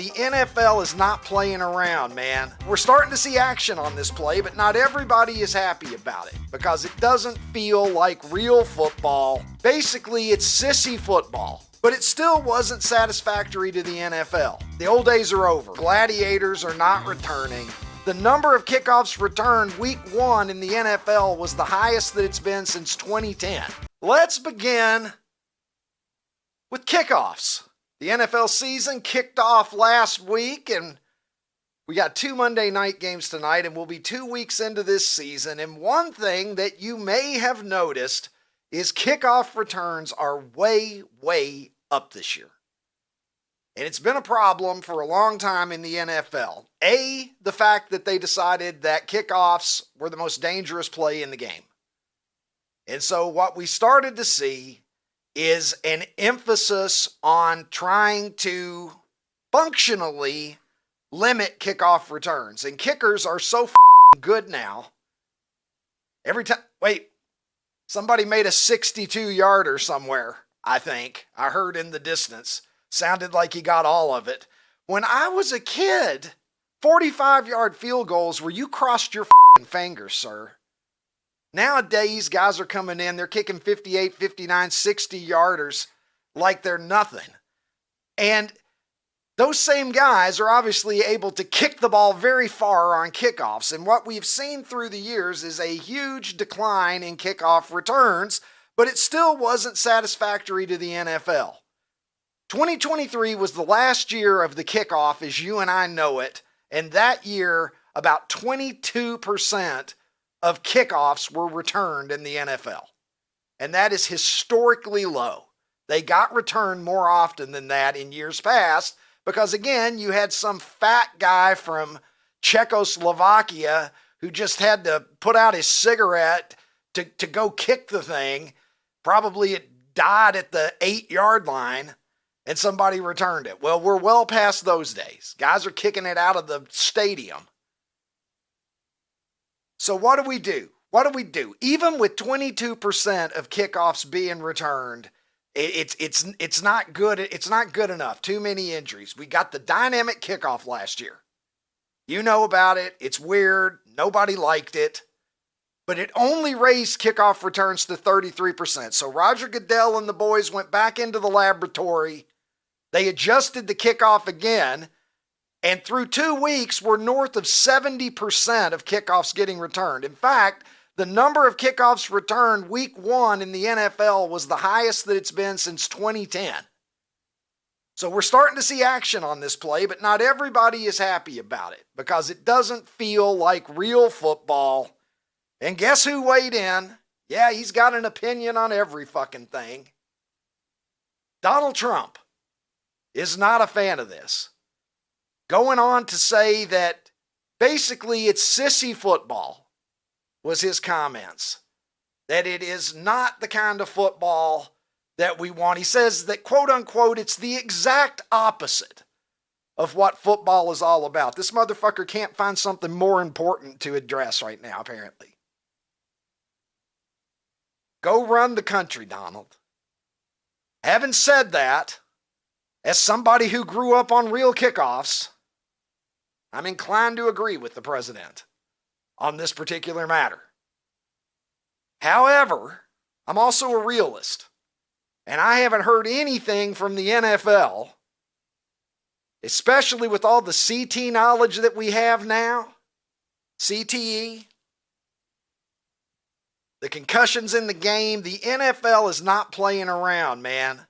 the NFL is not playing around, man. We're starting to see action on this play, but not everybody is happy about it because it doesn't feel like real football. Basically, it's sissy football. But it still wasn't satisfactory to the NFL. The old days are over. Gladiators are not returning. The number of kickoffs returned week 1 in the NFL was the highest that it's been since 2010. Let's begin with kickoffs. The NFL season kicked off last week, and we got 2 Monday night games tonight, and we'll be 2 weeks into this season. And one thing that you may have noticed is kickoff returns are way, way up this year. And it's been a problem for a long time in the NFL. The fact that they decided that kickoffs were the most dangerous play in the game. And so what we started to see is an emphasis on trying to functionally limit kickoff returns. And kickers are so good now. Every time, somebody made a 62-yarder somewhere, I think. I heard in the distance. Sounded like he got all of it. When I was a kid, 45-yard field goals were you crossed your fingers, sir. Nowadays, guys are coming in, they're kicking 58, 59, 60-yarders like they're nothing. And those same guys are obviously able to kick the ball very far on kickoffs. And what we've seen through the years is a huge decline in kickoff returns, but it still wasn't satisfactory to the NFL. 2023 was the last year of the kickoff as you and I know it, and that year, about 22% of kickoffs were returned in the NFL. And that is historically low. They got returned more often than that in years past because, again, you had some fat guy from Czechoslovakia who just had to put out his cigarette to go kick the thing. Probably it died at the 8-yard line and somebody returned it. Well, we're well past those days. Guys are kicking it out of the stadium. So what do we do? Even with 22% of kickoffs being returned, it's not good. It's not good enough. Too many injuries. We got the dynamic kickoff last year. You know about it. It's weird. Nobody liked it. But it only raised kickoff returns to 33%. So Roger Goodell and the boys went back into the laboratory. They adjusted the kickoff again. And through 2 weeks, we're north of 70% of kickoffs getting returned. In fact, the number of kickoffs returned week 1 in the NFL was the highest that it's been since 2010. So we're starting to see action on this play, but not everybody is happy about it because it doesn't feel like real football. And guess who weighed in? Yeah, he's got an opinion on every fucking thing. Donald Trump is not a fan of this. Going on to say that basically it's sissy football was his comments. That it is not the kind of football that we want. He says that, quote unquote, it's the exact opposite of what football is all about. This motherfucker can't find something more important to address right now, apparently. Go run the country, Donald. Having said that, as somebody who grew up on real kickoffs, I'm inclined to agree with the president on this particular matter. However, I'm also a realist, and I haven't heard anything from the NFL, especially with all the CT knowledge that we have now, CTE, the concussions in the game. The NFL is not playing around, man.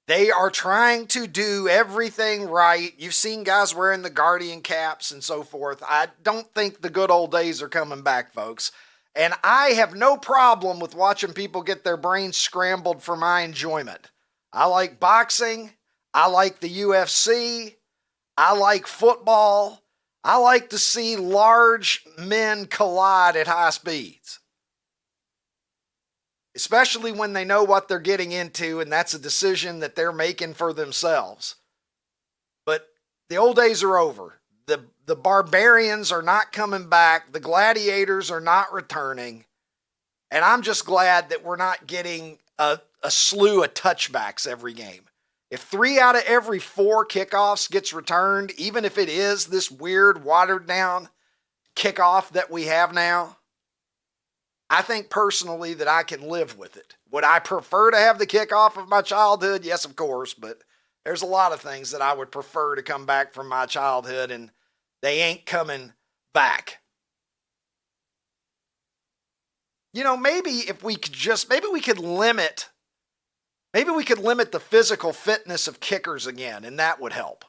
They are trying to do everything right. You've seen guys wearing the Guardian caps and so forth. I don't think the good old days are coming back, folks. And I have no problem with watching people get their brains scrambled for my enjoyment. I like boxing. I like the UFC. I like football. I like to see large men collide at high speeds. Especially when they know what they're getting into, and that's a decision that they're making for themselves. But the old days are over. The barbarians are not coming back. The gladiators are not returning. And I'm just glad that we're not getting a slew of touchbacks every game. If 3 out of every 4 kickoffs gets returned, even if it is this weird, watered-down kickoff that we have now, I think personally that I can live with it. Would I prefer to have the kickoff of my childhood? Yes, of course, but there's a lot of things that I would prefer to come back from my childhood, and they ain't coming back. You know, maybe if we could just, maybe we could limit the physical fitness of kickers again, and that would help.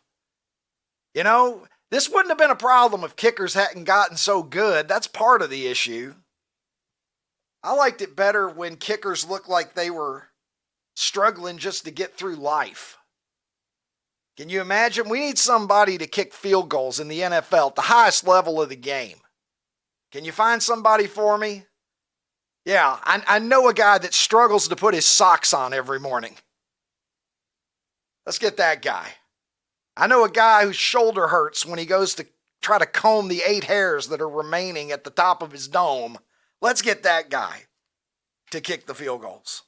You know, this wouldn't have been a problem if kickers hadn't gotten so good. That's part of the issue. I liked it better when kickers looked like they were struggling just to get through life. Can you imagine? We need somebody to kick field goals in the NFL at the highest level of the game. Can you find somebody for me? Yeah, I know a guy that struggles to put his socks on every morning. Let's get that guy. I know a guy whose shoulder hurts when he goes to try to comb the 8 hairs that are remaining at the top of his dome. Let's get that guy to kick the field goals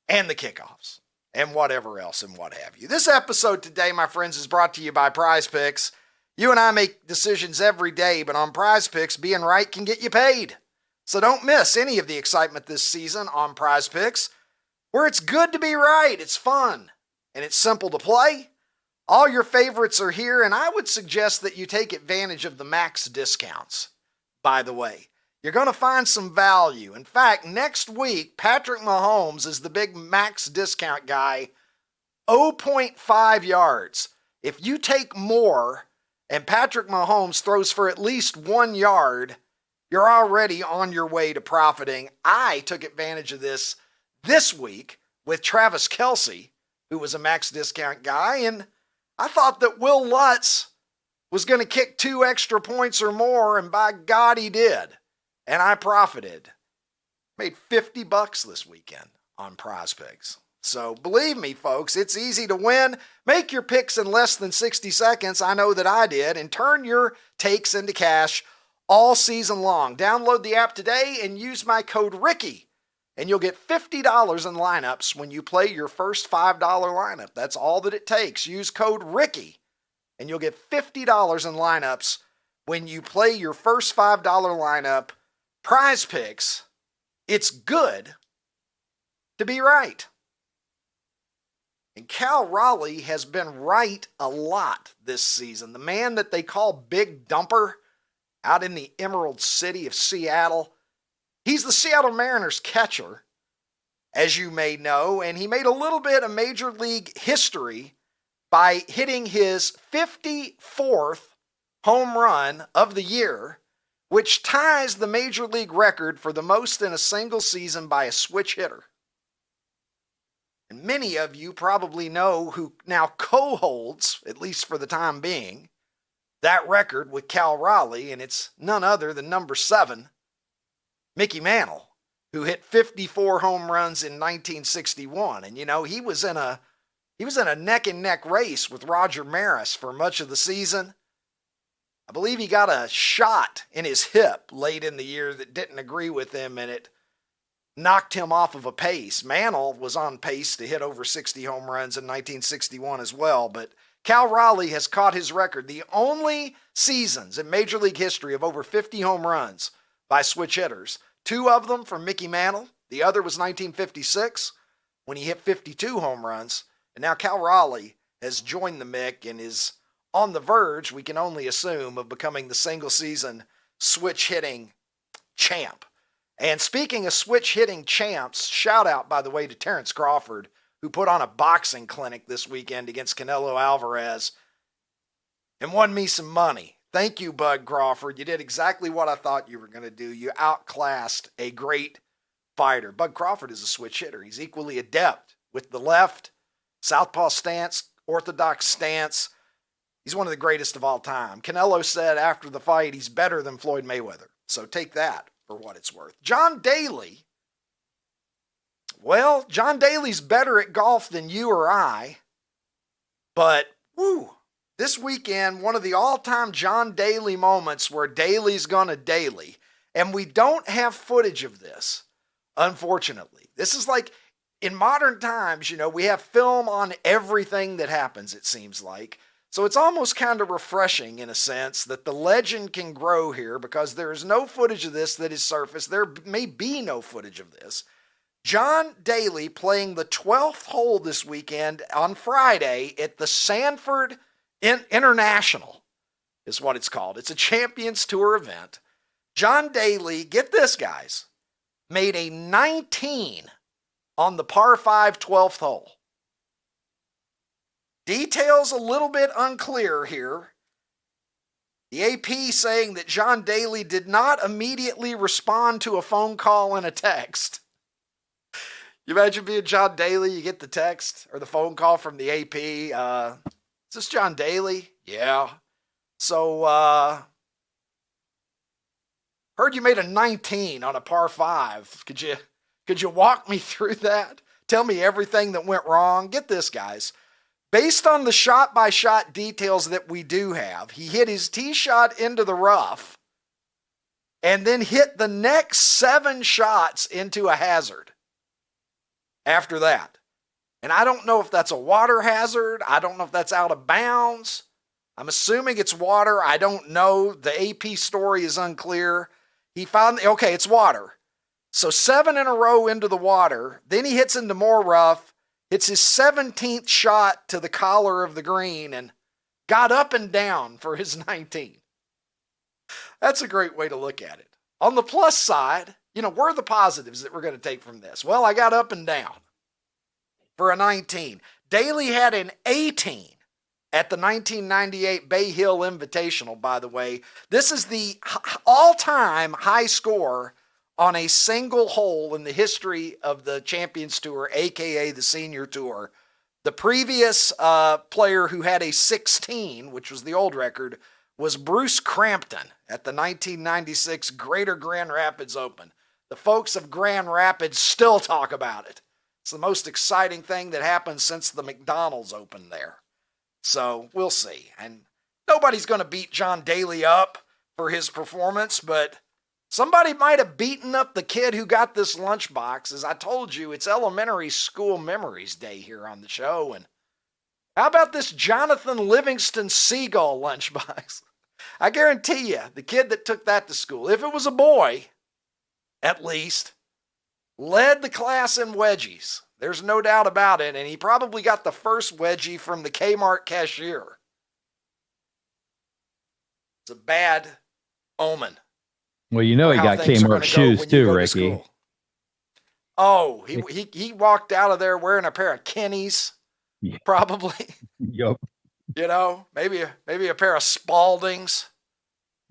and the kickoffs and whatever else and what have you. This episode today, my friends, is brought to you by Prize Picks. You and I make decisions every day, but on Prize Picks, being right can get you paid. So don't miss any of the excitement this season on Prize Picks, where it's good to be right, it's fun, and it's simple to play. All your favorites are here, and I would suggest that you take advantage of the max discounts, by the way. You're going to find some value. In fact, next week, Patrick Mahomes is the big max discount guy, 0.5 yards. If you take more and Patrick Mahomes throws for at least 1 yard, you're already on your way to profiting. I took advantage of this week with Travis Kelce, who was a max discount guy, and I thought that Will Lutz was going to kick 2 extra points or more, and by God he did. And I profited. Made $50 this weekend on Prize Picks. So believe me, folks, it's easy to win. Make your picks in less than 60 seconds. I know that I did. And turn your takes into cash all season long. Download the app today and use my code Ricky. And you'll get $50 in lineups when you play your first $5 lineup. That's all that it takes. Use code Ricky. And you'll get $50 in lineups when you play your first $5 lineup. Prize Picks, it's good to be right. And Cal Raleigh has been right a lot this season. The man that they call Big Dumper out in the Emerald City of Seattle, he's the Seattle Mariners catcher, as you may know, and he made a little bit of Major League history by hitting his 54th home run of the year, which ties the Major League record for the most in a single season by a switch hitter. And many of you probably know who now co-holds, at least for the time being, that record with Cal Raleigh, and it's none other than number 7, Mickey Mantle, who hit 54 home runs in 1961. And you know, he was in a neck-and-neck race with Roger Maris for much of the season. I believe he got a shot in his hip late in the year that didn't agree with him, and it knocked him off of a pace. Mantle was on pace to hit over 60 home runs in 1961 as well, but Cal Raleigh has caught his record. The only seasons in Major League history of over 50 home runs by switch hitters. 2 of them from Mickey Mantle. The other was 1956 when he hit 52 home runs. And now Cal Raleigh has joined the Mick and is on the verge, we can only assume, of becoming the single-season switch-hitting champ. And speaking of switch-hitting champs, shout-out, by the way, to Terrence Crawford, who put on a boxing clinic this weekend against Canelo Alvarez and won me some money. Thank you, Bud Crawford. You did exactly what I thought you were going to do. You outclassed a great fighter. Bud Crawford is a switch hitter. He's equally adept with the left, southpaw stance, orthodox stance. He's one of the greatest of all time. Canelo said after the fight he's better than Floyd Mayweather. So take that for what it's worth. John Daly. Well, John Daly's better at golf than you or I. But, this weekend, one of the all-time John Daly moments where Daly's gonna Daly. And we don't have footage of this, unfortunately. This is like, in modern times, we have film on everything that happens, it seems like. So it's almost kind of refreshing in a sense that the legend can grow here because there is no footage of this that is surfaced. There may be no footage of this. John Daly playing the 12th hole this weekend on Friday at the Sanford International is what it's called. It's a Champions Tour event. John Daly, get this, guys, made a 19 on the par 5 12th hole. Details a little bit unclear here. The AP saying that John Daly did not immediately respond to a phone call and a text. You imagine being John Daly, you get the text or the phone call from the AP. Is this John Daly? Yeah. So, heard you made a 19 on a par 5. Could you walk me through that? Tell me everything that went wrong. Get this, guys. Based on the shot-by-shot details that we do have, he hit his tee shot into the rough and then hit the next 7 shots into a hazard after that. And I don't know if that's a water hazard. I don't know if that's out of bounds. I'm assuming it's water. I don't know. The AP story is unclear. He found, okay, it's water. So 7 in a row into the water. Then he hits into more rough. It's his 17th shot to the collar of the green and got up and down for his 19. That's a great way to look at it. On the plus side, where are the positives that we're going to take from this? Well, I got up and down for a 19. Daly had an 18 at the 1998 Bay Hill Invitational, by the way. This is the all-time high score on a single hole in the history of the Champions Tour, a.k.a. the Senior Tour. The previous player who had a 16, which was the old record, was Bruce Crampton at the 1996 Greater Grand Rapids Open. The folks of Grand Rapids still talk about it. It's the most exciting thing that happened since the McDonald's opened there. So we'll see. And nobody's going to beat John Daly up for his performance, but somebody might have beaten up the kid who got this lunchbox. As I told you, it's Elementary School Memories Day here on the show. And how about this Jonathan Livingston Seagull lunchbox? I guarantee you, the kid that took that to school, if it was a boy, at least, led the class in wedgies. There's no doubt about it. And he probably got the first wedgie from the Kmart cashier. It's a bad omen. Well, he got Kmart shoes too, Ricky. Oh, he walked out of there wearing a pair of Kenny's, probably. Yep. Maybe a pair of Spaldings.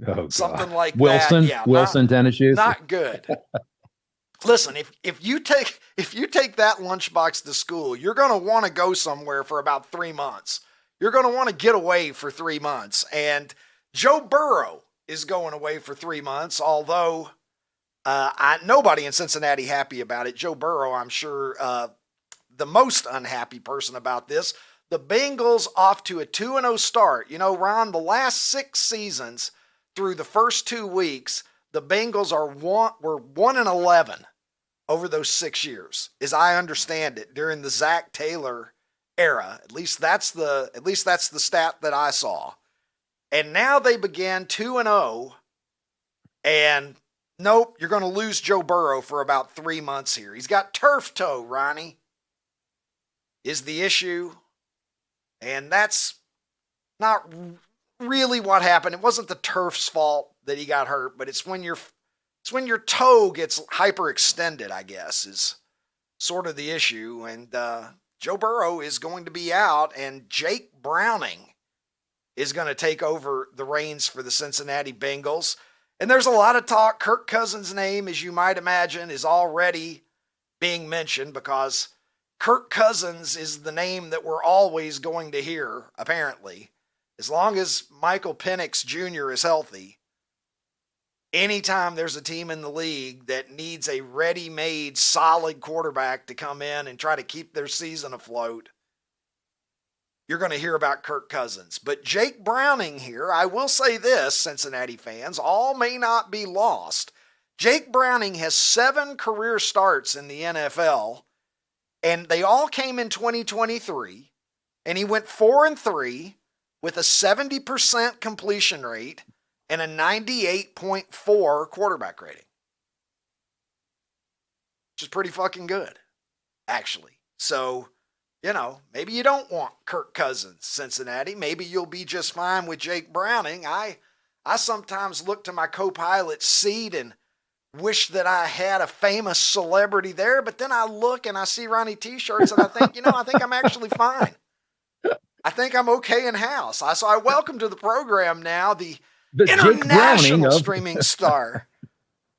Oh, something like Wilson, that. Yeah, Wilson tennis shoes. Not good. Listen, if you take that lunchbox to school, you're going to want to go somewhere for about 3 months. You're going to want to get away for 3 months. And Joe Burrow is going away for 3 months, although nobody in Cincinnati happy about it. Joe Burrow, I'm sure, the most unhappy person about this. The Bengals off to a 2-0 start. Ron, the last 6 seasons through the first 2 weeks, the Bengals were 1-11 over those 6 years, as I understand it, during the Zach Taylor era. At least that's the stat that I saw. And now they began 2-0, and nope, you're going to lose Joe Burrow for about 3 months here. He's got turf toe, Ronnie, is the issue. And that's not really what happened. It wasn't the turf's fault that he got hurt, but it's when your toe gets hyperextended, I guess, is sort of the issue. And Joe Burrow is going to be out, and Jake Browning is going to take over the reins for the Cincinnati Bengals. And there's a lot of talk. Kirk Cousins' name, as you might imagine, is already being mentioned because Kirk Cousins is the name that we're always going to hear, apparently. As long as Michael Penix Jr. is healthy, anytime there's a team in the league that needs a ready-made, solid quarterback to come in and try to keep their season afloat, you're going to hear about Kirk Cousins. But Jake Browning here, I will say this, Cincinnati fans, all may not be lost. Jake Browning has 7 career starts in the NFL. And they all came in 2023. And he went 4-3 with a 70% completion rate and a 98.4 quarterback rating. Which is pretty fucking good, actually. So, maybe you don't want Kirk Cousins, Cincinnati. Maybe you'll be just fine with Jake Browning. I sometimes look to my co-pilot's seat and wish that I had a famous celebrity there, but then I look and I see Ronnie T-shirts and I think, I think I'm actually fine. I think I'm okay in house. So I welcome to the program now the international streaming star,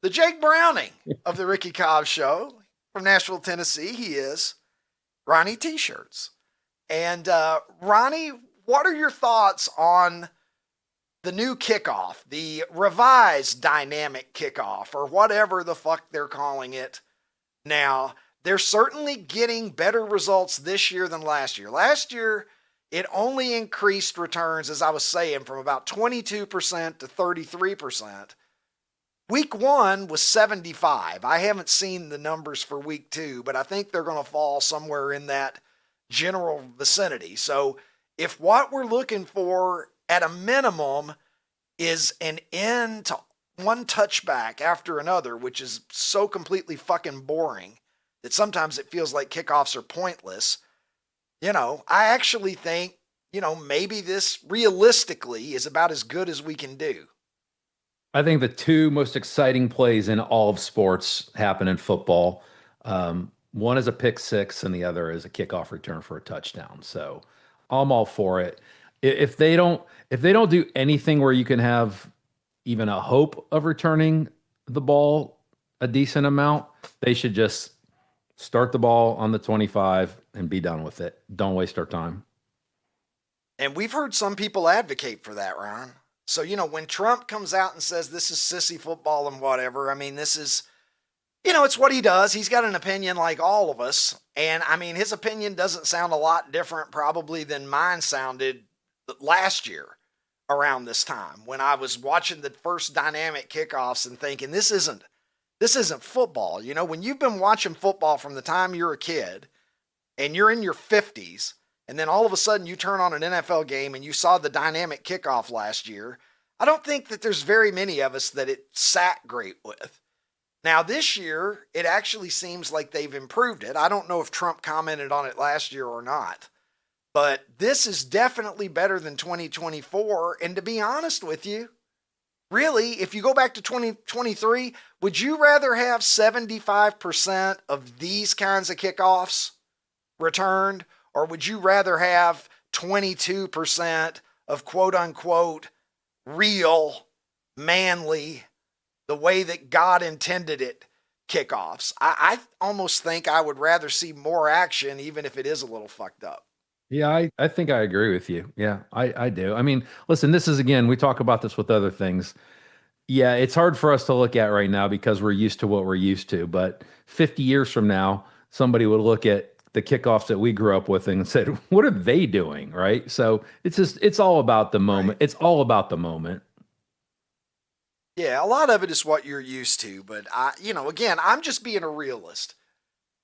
the Jake Browning of the Ricky Cobb Show from Nashville, Tennessee. He is Ronnie T-shirts. And Ronnie, what are your thoughts on the new kickoff, the revised dynamic kickoff, or whatever the fuck they're calling it now? They're certainly getting better results this year than last year. Last year, it only increased returns, as I was saying, from about 22% to 33%. Week 1 was 75. I haven't seen the numbers for week 2, but I think they're going to fall somewhere in that general vicinity. So if what we're looking for at a minimum is an end to one touchback after another, which is so completely fucking boring that sometimes it feels like kickoffs are pointless, I actually think, maybe this realistically is about as good as we can do. I think the two most exciting plays in all of sports happen in football. One is a pick six and the other is a kickoff return for a touchdown. So I'm all for it. If they don't do anything where you can have even a hope of returning the ball a decent amount, they should just start the ball on the 25 and be done with it. Don't waste our time. And we've heard some people advocate for that, Ron. So, when Trump comes out and says this is sissy football and whatever, this is, it's what he does. He's got an opinion like all of us. And his opinion doesn't sound a lot different probably than mine sounded last year around this time when I was watching the first dynamic kickoffs and thinking, this isn't football. When you've been watching football from the time you're a kid and you're in your 50s, and then all of a sudden you turn on an NFL game and you saw the dynamic kickoff last year, I don't think that there's very many of us that it sat great with. Now this year, it actually seems like they've improved it. I don't know if Trump commented on it last year or not, but this is definitely better than 2024. And to be honest with you, really, if you go back to 2023, would you rather have 75% of these kinds of kickoffs returned, or would you rather have 22% of quote unquote real, manly, the way that God intended it kickoffs? I almost think I would rather see more action, even if it is a little fucked up. Yeah, I think I agree with you. Yeah, I do. Listen, this is, again, we talk about this with other things. Yeah, it's hard for us to look at right now because we're used to what we're used to. But 50 years from now, somebody would look at the kickoffs that we grew up with and said, what are they doing? Right. So it's all about the moment. Right. It's all about the moment. Yeah. A lot of it is what you're used to, but again, I'm just being a realist.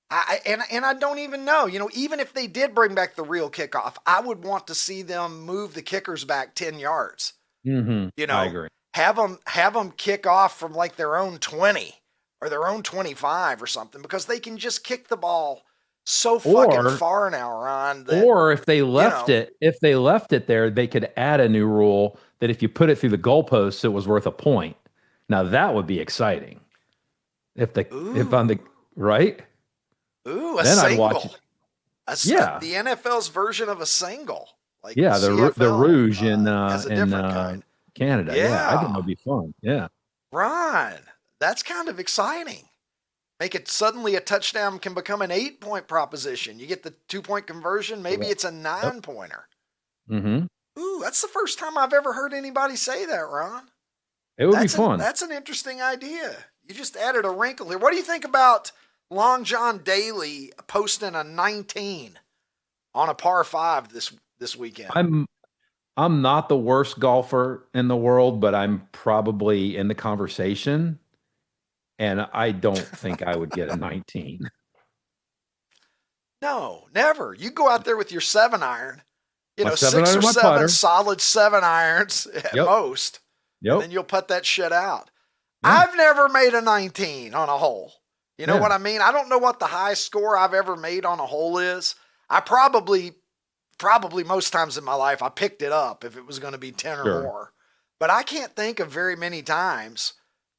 And I don't even know, even if they did bring back the real kickoff, I would want to see them move the kickers back 10 yards. Mm-hmm. I agree. Have them kick off from like their own 20 or their own 25 or something, because they can just kick the ball so fucking far now, Ron. Or if they left it there, they could add a new rule that if you put it through the goalposts, it was worth a point. Now that would be exciting. If on the right. Ooh, then single. I'd watch it. The NFL's version of a single. Like the Rouge in Canada. Yeah, I think that would be fun. Yeah. Ron, that's kind of exciting. Make it suddenly a touchdown can become an 8-point proposition. You get the 2-point conversion. Maybe it's a 9-pointer. Mm-hmm. Ooh, that's the first time I've ever heard anybody say that, Ron. It would be fun. That's an interesting idea. You just added a wrinkle here. What do you think about Long John Daly posting a 19 on a par 5 this weekend? I'm not the worst golfer in the world, but I'm probably in the conversation. And I don't think I would get a 19. No, never. You go out there with your 7-iron, My 6 7-iron, or my 7 putter. solid 7-irons at Yep. most. And Yep. then you'll put that shit out. Yeah. I've never made a 19 on a hole. You know Yeah. what I mean? I don't know what the highest score I've ever made on a hole is. I probably most times in my life, I picked it up if it was going to be 10 Sure. or more. But I can't think of very many times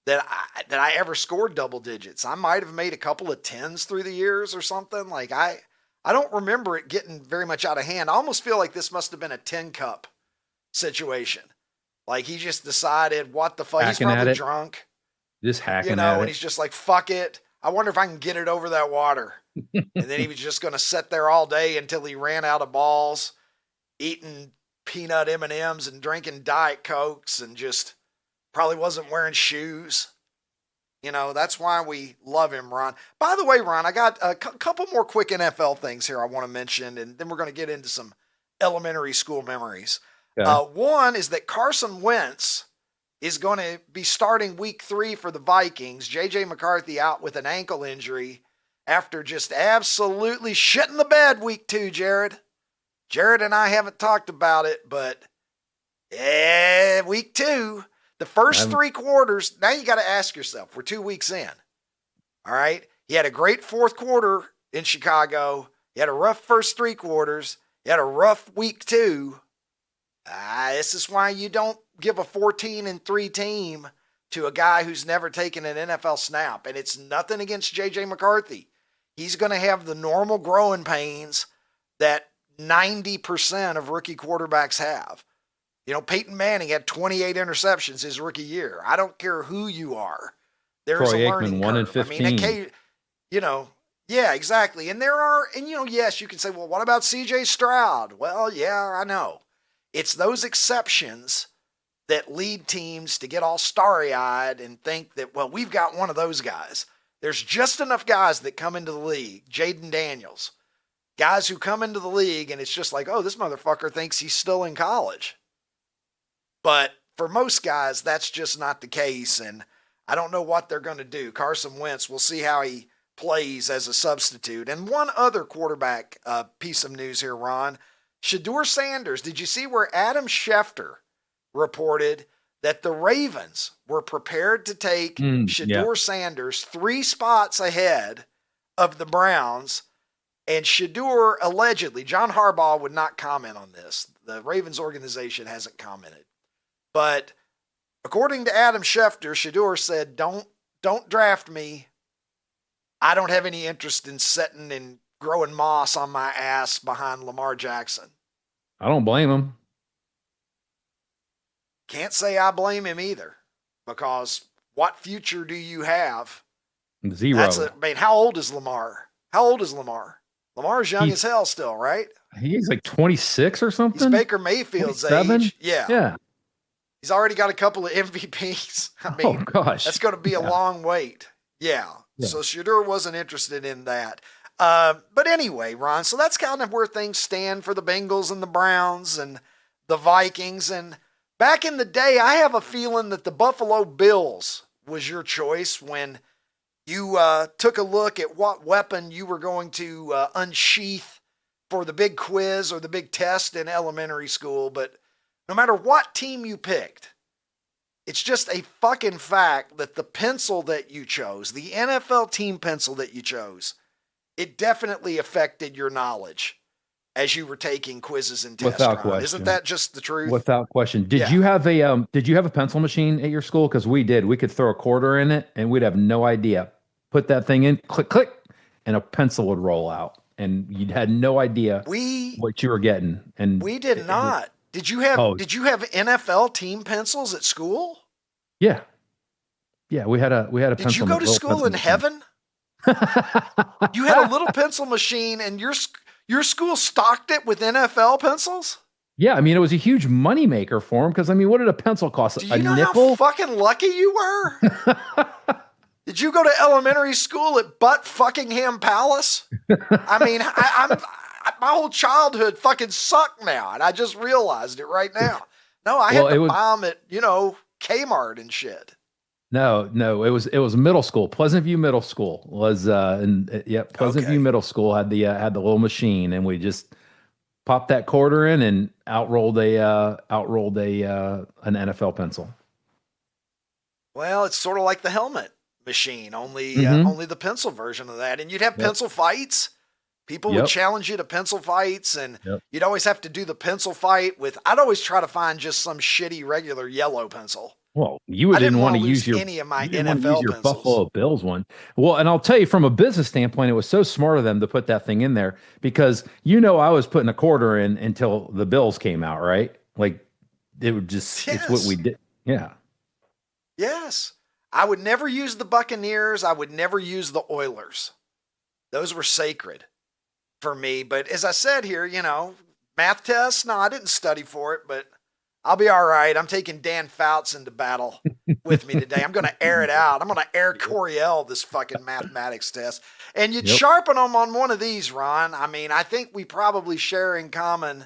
that I ever scored double digits. I might have made a couple of 10s through the years or something. Like I don't remember it getting very much out of hand. I almost feel like this must have been a 10 cup situation. Like he just decided, what the fuck? He's Hacking at probably it. drunk, Just hacking and at it. he's just like, fuck it. I wonder if I can get it over that water. And then he was just going to sit there all day until he ran out of balls, eating peanut M&Ms and drinking Diet Cokes, and just probably wasn't wearing shoes. That's why we love him, Ron. By the way, Ron, I got a couple more quick NFL things here I want to mention, and then we're going to get into some elementary school memories. Okay. One is that Carson Wentz is going to be starting week 3 for the Vikings. J.J. McCarthy out with an ankle injury after just absolutely shitting the bed week 2, Jared. Jared and I haven't talked about it, but week 2, the first 3 quarters, now you got to ask yourself, we're 2 weeks in. All right. He had a great fourth quarter in Chicago. He had a rough first 3 quarters. He had a rough week 2. This is why you don't give a 14-3 team to a guy who's never taken an NFL snap. And it's nothing against J.J. McCarthy. He's going to have the normal growing pains that 90% of rookie quarterbacks have. Peyton Manning had 28 interceptions his rookie year. I don't care who you are. There's Troy a learning Aikman, 1 in curve. 15. Yeah, exactly. And yes, you can say, well, what about C.J. Stroud? Well, yeah, I know. It's those exceptions that lead teams to get all starry-eyed and think that, well, we've got one of those guys. There's just enough guys that come into the league, Jaden Daniels, guys who come into the league and it's just like, oh, this motherfucker thinks he's still in college. But for most guys, that's just not the case, and I don't know what they're going to do. Carson Wentz, we'll see how he plays as a substitute. And one other quarterback piece of news here, Ron. Shedeur Sanders, did you see where Adam Schefter reported that the Ravens were prepared to take Shedeur Sanders 3 spots ahead of the Browns? And Shedeur allegedly, John Harbaugh would not comment on this. The Ravens organization hasn't commented. But according to Adam Schefter, Shedeur said, don't draft me. I don't have any interest in sitting and growing moss on my ass behind Lamar Jackson. I don't blame him. Can't say I blame him either, because what future do you have? 0. How old is Lamar? Lamar's young as hell still, right? He's like 26 or something. He's Baker Mayfield's 27? age. Yeah. He's already got a couple of MVPs. Oh, gosh. That's going to be a long wait. Yeah. So Shedeur wasn't interested in that. But anyway, Ron, so that's kind of where things stand for the Bengals and the Browns and the Vikings. And back in the day, I have a feeling that the Buffalo Bills was your choice when you took a look at what weapon you were going to unsheath for the big quiz or the big test in elementary school. But no matter what team you picked, it's just a fucking fact that the pencil that you chose, the NFL team pencil that you chose, it definitely affected your knowledge as you were taking quizzes and tests. Without question. Isn't that just the truth? Without question. Did you have a pencil machine at your school? Because we did. We could throw a quarter in it and we'd have no idea. Put that thing in, click, click, and a pencil would roll out. And you had no idea what you were getting. And we did not. Did you have NFL team pencils at school? Yeah. Yeah, we had a pencil. Did you go to school in heaven? You had a little pencil machine and your school stocked it with NFL pencils? Yeah, I mean, it was a huge moneymaker for them because, I mean, what did a pencil cost? Do you know how fucking lucky you were? Did you go to elementary school at Butt Fuckingham Palace? I mean, my whole childhood fucking sucked now, and I just realized it right now. No, I had to buy them at, Kmart and shit. No, it was middle school. Pleasant View Middle School was and yeah, Pleasant View Okay. Middle School had the little machine, and we just popped that quarter in and outrolled a an NFL pencil. Well, it's sort of like the helmet machine, only Mm-hmm. only the pencil version of that. And you'd have Yep. pencil fights. People would Yep. challenge you to pencil fights, and Yep. you'd always have to do the pencil fight with. I'd always try to find just some shitty regular yellow pencil. Well, I didn't didn't want want to to use lose your any of my you didn't want to use NFL your pencils. Buffalo Bills one. Well, and I'll tell you from a business standpoint, it was so smart of them to put that thing in there because I was putting a quarter in until the Bills came out, right? Like it would just it's what we Yes, did. Yeah. yes. I would never use the Buccaneers. I would never use the Oilers. Those were sacred for me. But as I said here, math tests, no, I didn't study for it, but I'll be all right. I'm taking Dan Fouts into battle with me today. I'm going to air it out. I'm going to air Coriel this fucking mathematics test. And you'd Yep. sharpen them on one of these, Ron. I mean, I think we probably share in common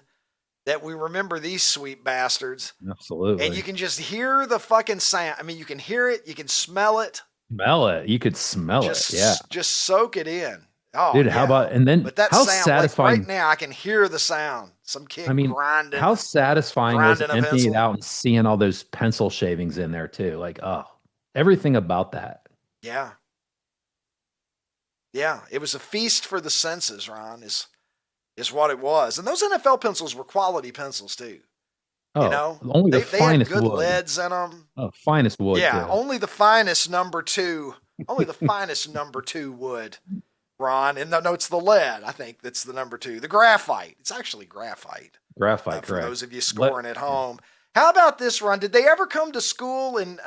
that we remember these sweet bastards. Absolutely. And you can just hear the fucking sound. I mean, you can hear it. You can smell it. Smell it. You could smell it. Yeah. Just soak it in. Oh, Dude, how yeah. about and then But that how sound, satisfying like right now, I can hear the sound. Some kid I mean, grinding. how satisfying was grinding a emptying it pencil. out and seeing all those pencil shavings in there too? Like, oh, everything about that. Yeah. Yeah. It was a feast for the senses, Ron, is what it was. And those NFL pencils were quality pencils too. Oh, only the They had finest good wood. leads in them. Oh, finest wood. Yeah. Too. Only the finest number two. Only the finest number two wood, Ron. And no, it's the lead, I think, that's the number two. The graphite. It's actually graphite. Graphite, For correct. those of you scoring at home. How about this, Ron? Did they ever come to school and,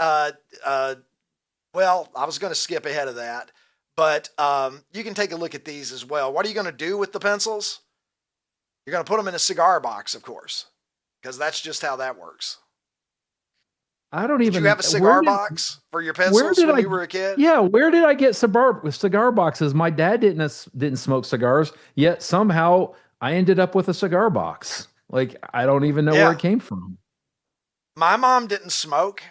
well, I was going to skip ahead of that, but you can take a look at these as well. What are you going to do with the pencils? You're going to put them in a cigar box, of course, because that's just how that works. I don't Did even. you have a cigar box for your pencils when you were a kid? Yeah, where did I get cigar boxes? My dad didn't smoke cigars, yet somehow I ended up with a cigar box. Like I don't even know where it came from. My mom didn't smoke.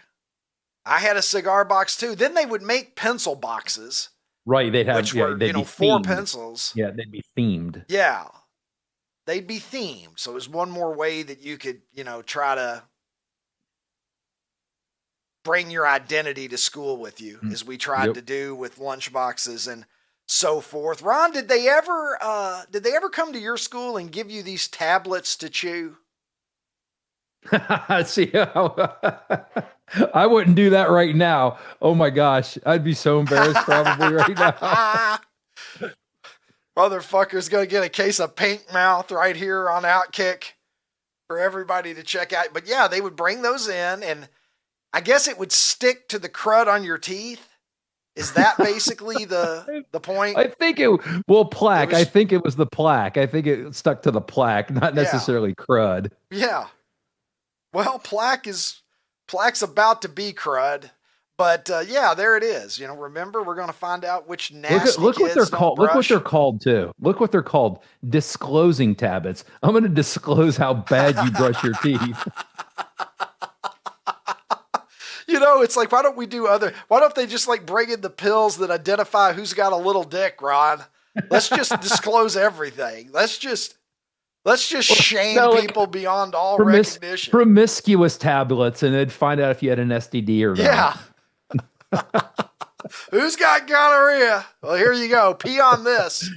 I had a cigar box too. Then they would make pencil boxes. Right, they'd have which were, they'd be four themed. pencils. Yeah, they'd be themed. Yeah. They'd be themed. So it was one more way that you could, try to bring your identity to school with you, as we tried to do with lunch boxes and so forth. Ron, did they ever come to your school and give you these tablets to chew? See, I wouldn't do that right now. Oh my gosh, I'd be so embarrassed probably right now. Motherfucker's gonna get a case of pink mouth right here on Outkick for everybody to check out. But yeah, they would bring those in, and I guess it would stick to the crud on your teeth. Is that basically the point? I think plaque. I think it was the plaque. I think it stuck to the plaque, not necessarily crud. Yeah. Well, plaque's about to be crud, but yeah, there it is. Remember, we're going to find out which nasty Look what kids they're don't called. Look what brush. they're called too. Look what they're called. Disclosing tablets. I'm going to disclose how bad you brush your teeth. It's like, why don't they just like bring in the pills that identify who's got a little dick, Ron? Let's just disclose everything. Let's just shame people beyond all recognition. Promiscuous tablets, and they'd find out if you had an STD or not. Yeah. Who's got gonorrhea? Well, here you go. Pee on this.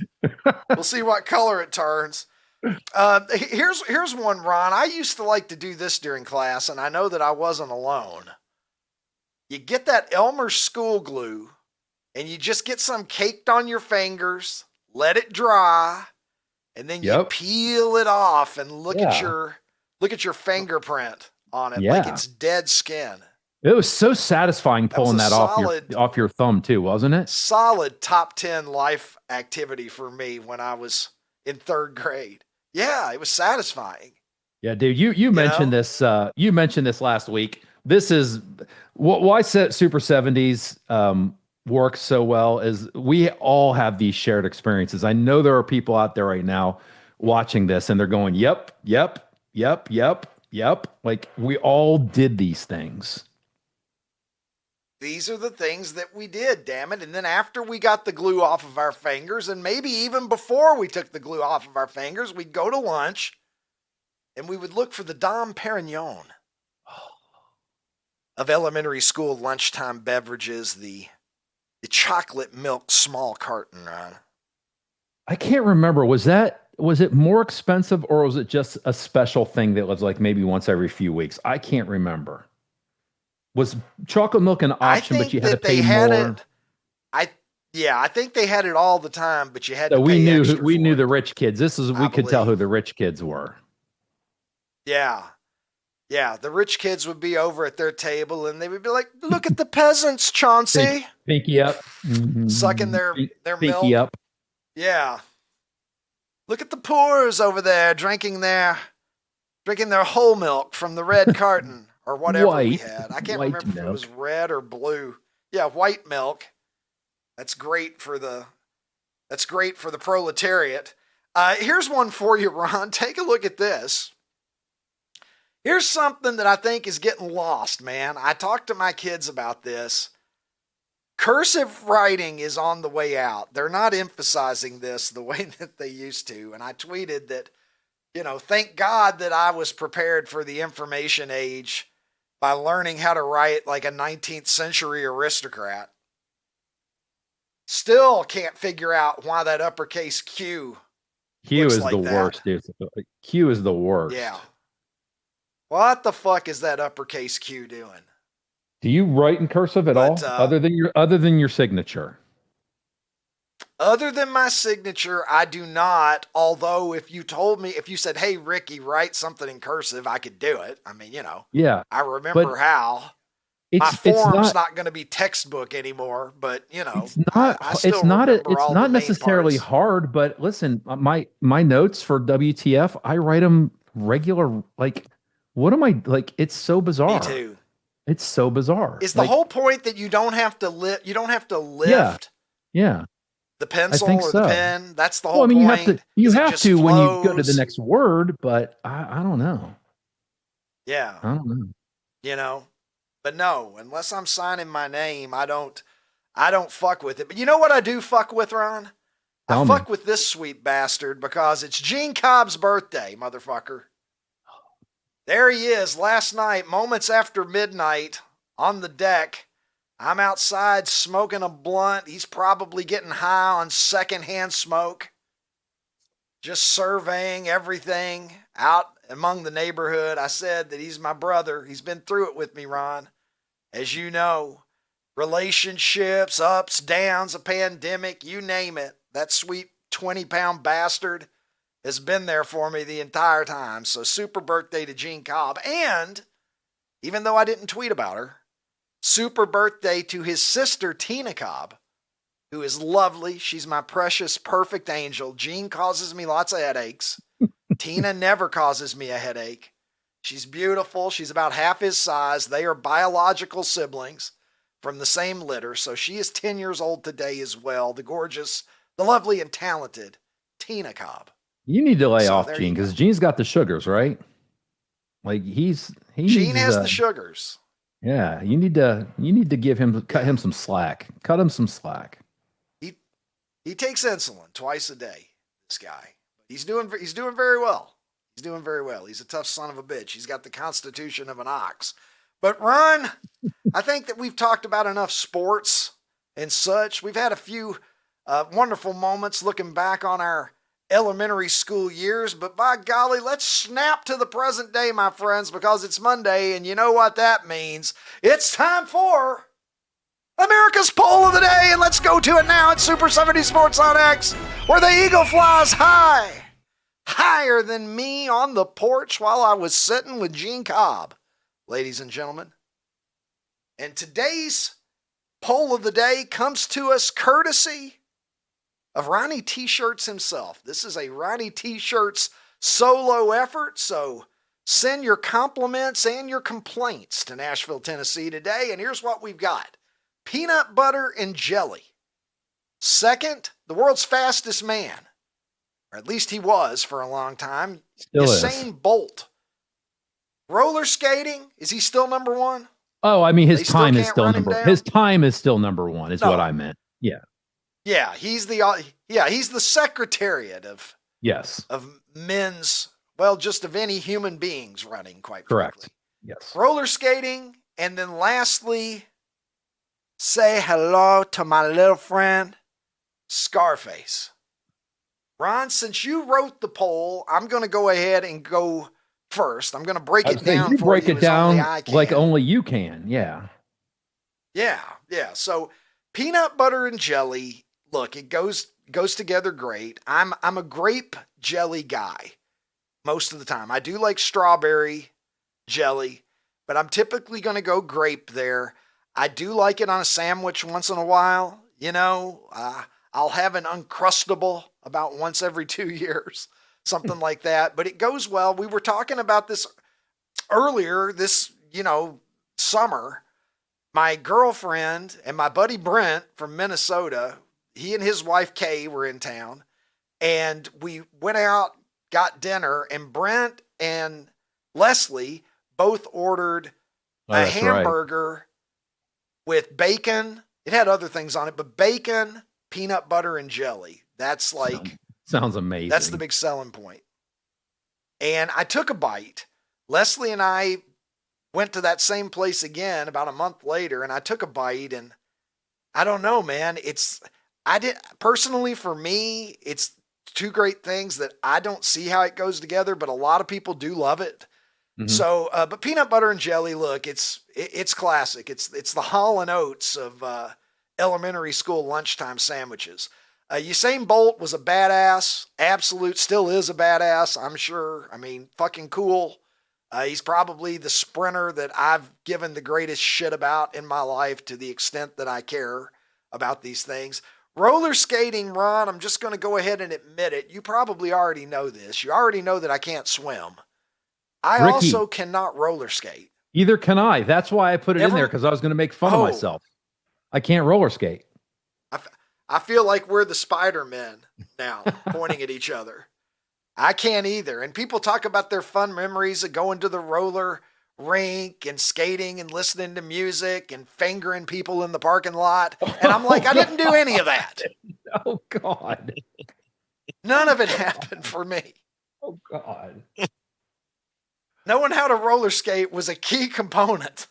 We'll see what color it turns. Here's one, Ron. I used to like to do this during class, and I know that I wasn't alone. You get that Elmer school glue, and you just get some caked on your fingers, let it dry, and then you peel it off and look at your fingerprint on it like it's dead skin. It was so satisfying pulling that off your thumb too, wasn't it? Solid top 10 life activity for me when I was in third grade. Yeah, it was satisfying. Yeah, dude, you mentioned this. You mentioned this last week. This is why Super 70s works so well is we all have these shared experiences. I know there are people out there right now watching this and they're going, yep. Like we all did these things. these are the things that we did, damn it. And then after we got the glue off of our fingers, and maybe even before we took the glue off of our fingers, we'd go to lunch and we would look for the Dom Perignon of elementary school lunchtime beverages, the chocolate milk small carton, Ron. I can't remember. Was it more expensive, or was it just a special thing that was like maybe once every few weeks? I can't remember. Was chocolate milk an option, but you had to pay more? I think they had it all the time, but you had to So pay extra we for knew it. the rich kids. We could tell who the rich kids were. Yeah. Yeah, the rich kids would be over at their table and they would be like, look at the peasants, Chauncey. Pinky up. Sucking their Pinky milk. up. Yeah. Look at the poors over there drinking their whole milk from the red carton or whatever we had. I can't remember if it was red or blue. Yeah, white milk. That's great for the proletariat. Here's one for you, Ron. Take a look at this. Here's something that I think is getting lost, man. I talked to my kids about this. Cursive writing is on the way out. They're not emphasizing this the way that they used to. And I tweeted that, thank God that I was prepared for the information age by learning how to write like a 19th century aristocrat. Still can't figure out why that uppercase Q is like the worst, dude. Q is the worst. Yeah. What the fuck is that uppercase Q doing? Do you write in cursive at all, other than your signature? Other than my signature, I do not. Although, if you said, "Hey, Ricky, write something in cursive," I could do it. I mean, Yeah. I remember how. My form's not going to be textbook anymore, but it's not necessarily hard. But listen, my notes for WTF, I write them regular. Like, what am I like? It's so bizarre. Me too. It's so bizarre. Is the whole point that you don't have to lift? You don't have to lift. Yeah. The pencil or the pen. That's the whole point. You have to when you go to the next word, but I don't know. Yeah. I don't know. But no, unless I'm signing my name, I don't fuck with it. But you know what I do fuck with, Ron? I fuck with this sweet bastard because it's Gene Cobb's birthday, motherfucker. There he is last night, moments after midnight, on the deck. I'm outside smoking a blunt. He's probably getting high on secondhand smoke. Just surveying everything out among the neighborhood. I said that he's my brother. He's been through it with me, Ron. As you know, relationships, ups, downs, a pandemic, you name it. That sweet 20-pound bastard has been there for me the entire time. So super birthday to Gene Cobb. And even though I didn't tweet about her, super birthday to his sister, Tina Cobb, who is lovely. She's my precious, perfect angel. Gene causes me lots of headaches. Tina never causes me a headache. She's beautiful. She's about half his size. They are biological siblings from the same litter. So she is 10 years old today as well. The gorgeous, the lovely, and talented Tina Cobb. You need to lay off Gene because Gene's got the sugars, right? Like Gene has the sugars. Yeah, you need to cut him some slack. Cut him some slack. He takes insulin twice a day. This guy, he's doing very well. He's doing very well. He's a tough son of a bitch. He's got the constitution of an ox. But Ron, I think that we've talked about enough sports and such. We've had a few wonderful moments looking back on our elementary school years, but by golly, let's snap to the present day, my friends, because it's Monday, and you know what that means. It's time for America's Poll of the Day, and let's go to it now at Super 70 Sports on X, where the eagle flies higher than me on the porch while I was sitting with Gene Cobb, ladies and gentlemen. And today's Poll of the Day comes to us courtesy of Ronnie T-Shirts himself. This is a Ronnie T-Shirts solo effort, so send your compliments and your complaints to Nashville, Tennessee today, and here's what we've got. Peanut butter and jelly. Second, the world's fastest man, or at least he was for a long time, Still Usain Bolt. Roller skating, is he still number one? Oh, I mean, They still can't run him down? his time is still number one, is what No. I meant. Yeah. Yeah, he's the secretariat Yes. of men's, well, just of any human beings running, quite Correct. frankly. Yes. Roller skating, and then lastly, say hello to my little friend, Scarface. Ron, since you wrote the poll, I'm going to go ahead and go first. I'm going to break it down you for break you it as down only I can. like only you can. Yeah. Yeah. So peanut butter and jelly, look, it goes together great. I'm a grape jelly guy most of the time. I do like strawberry jelly, but I'm typically going to go grape there. I do like it on a sandwich once in a while. You know, I'll have an Uncrustable about once every 2 years, something like that. But it goes well. We were talking about this earlier this, summer. My girlfriend and my buddy Brent from Minnesota, he and his wife Kay were in town, and we went out, got dinner, and Brent and Leslie both ordered a hamburger with bacon. It had other things on it, but bacon, peanut butter, and jelly. That's sounds amazing. That's the big selling point. And I took a bite. Leslie and I went to that same place again about a month later, and I took a bite, and I don't know, man. Personally, for me, it's two great things that I don't see how it goes together, but a lot of people do love it. Mm-hmm. So, but peanut butter and jelly, look, it's classic. It's the Hall and Oates of elementary school lunchtime sandwiches. Usain Bolt was a badass, still is a badass, I'm sure. I mean, fucking cool. He's probably the sprinter that I've given the greatest shit about in my life, to the extent that I care about these things. Roller skating, Ron, I'm just going to go ahead and admit it. You probably already know this. You already know that I can't swim. I also cannot roller skate. Either can I. That's why I put it in there, because I was going to make fun of myself. I can't roller skate. I feel like we're the Spider-Men now, pointing at each other. I can't either. And people talk about their fun memories of going to the roller rink and skating and listening to music and fingering people in the parking lot. And I'm like, I didn't do any of that. Oh, God. None of it happened for me. Oh, God. Knowing how to roller skate was a key component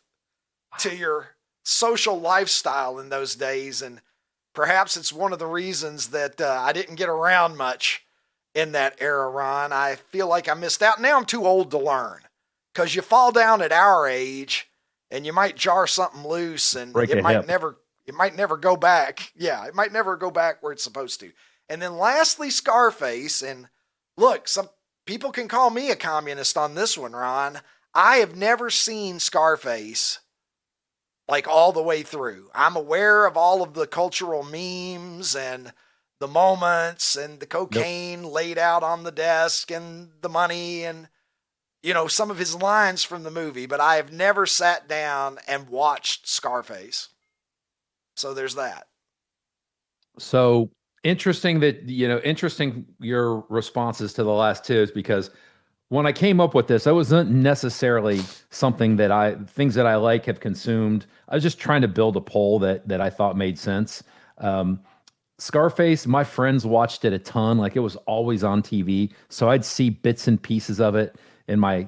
to your social lifestyle in those days. And perhaps it's one of the reasons that I didn't get around much in that era, Ron. I feel like I missed out. Now I'm too old to learn, because you fall down at our age and you might jar something loose, and it might never go back. Yeah, it might never go back where it's supposed to. And then lastly, Scarface. And look, some people can call me a communist on this one, Ron. I have never seen Scarface like all the way through. I'm aware of all of the cultural memes and the moments and the cocaine laid out on the desk and the money and, some of his lines from the movie, but I have never sat down and watched Scarface. So there's that. So interesting your responses to the last two, is because when I came up with this, I wasn't necessarily things that I like have consumed. I was just trying to build a poll that I thought made sense. Scarface, my friends watched it a ton. Like, it was always on TV. So I'd see bits and pieces of it in my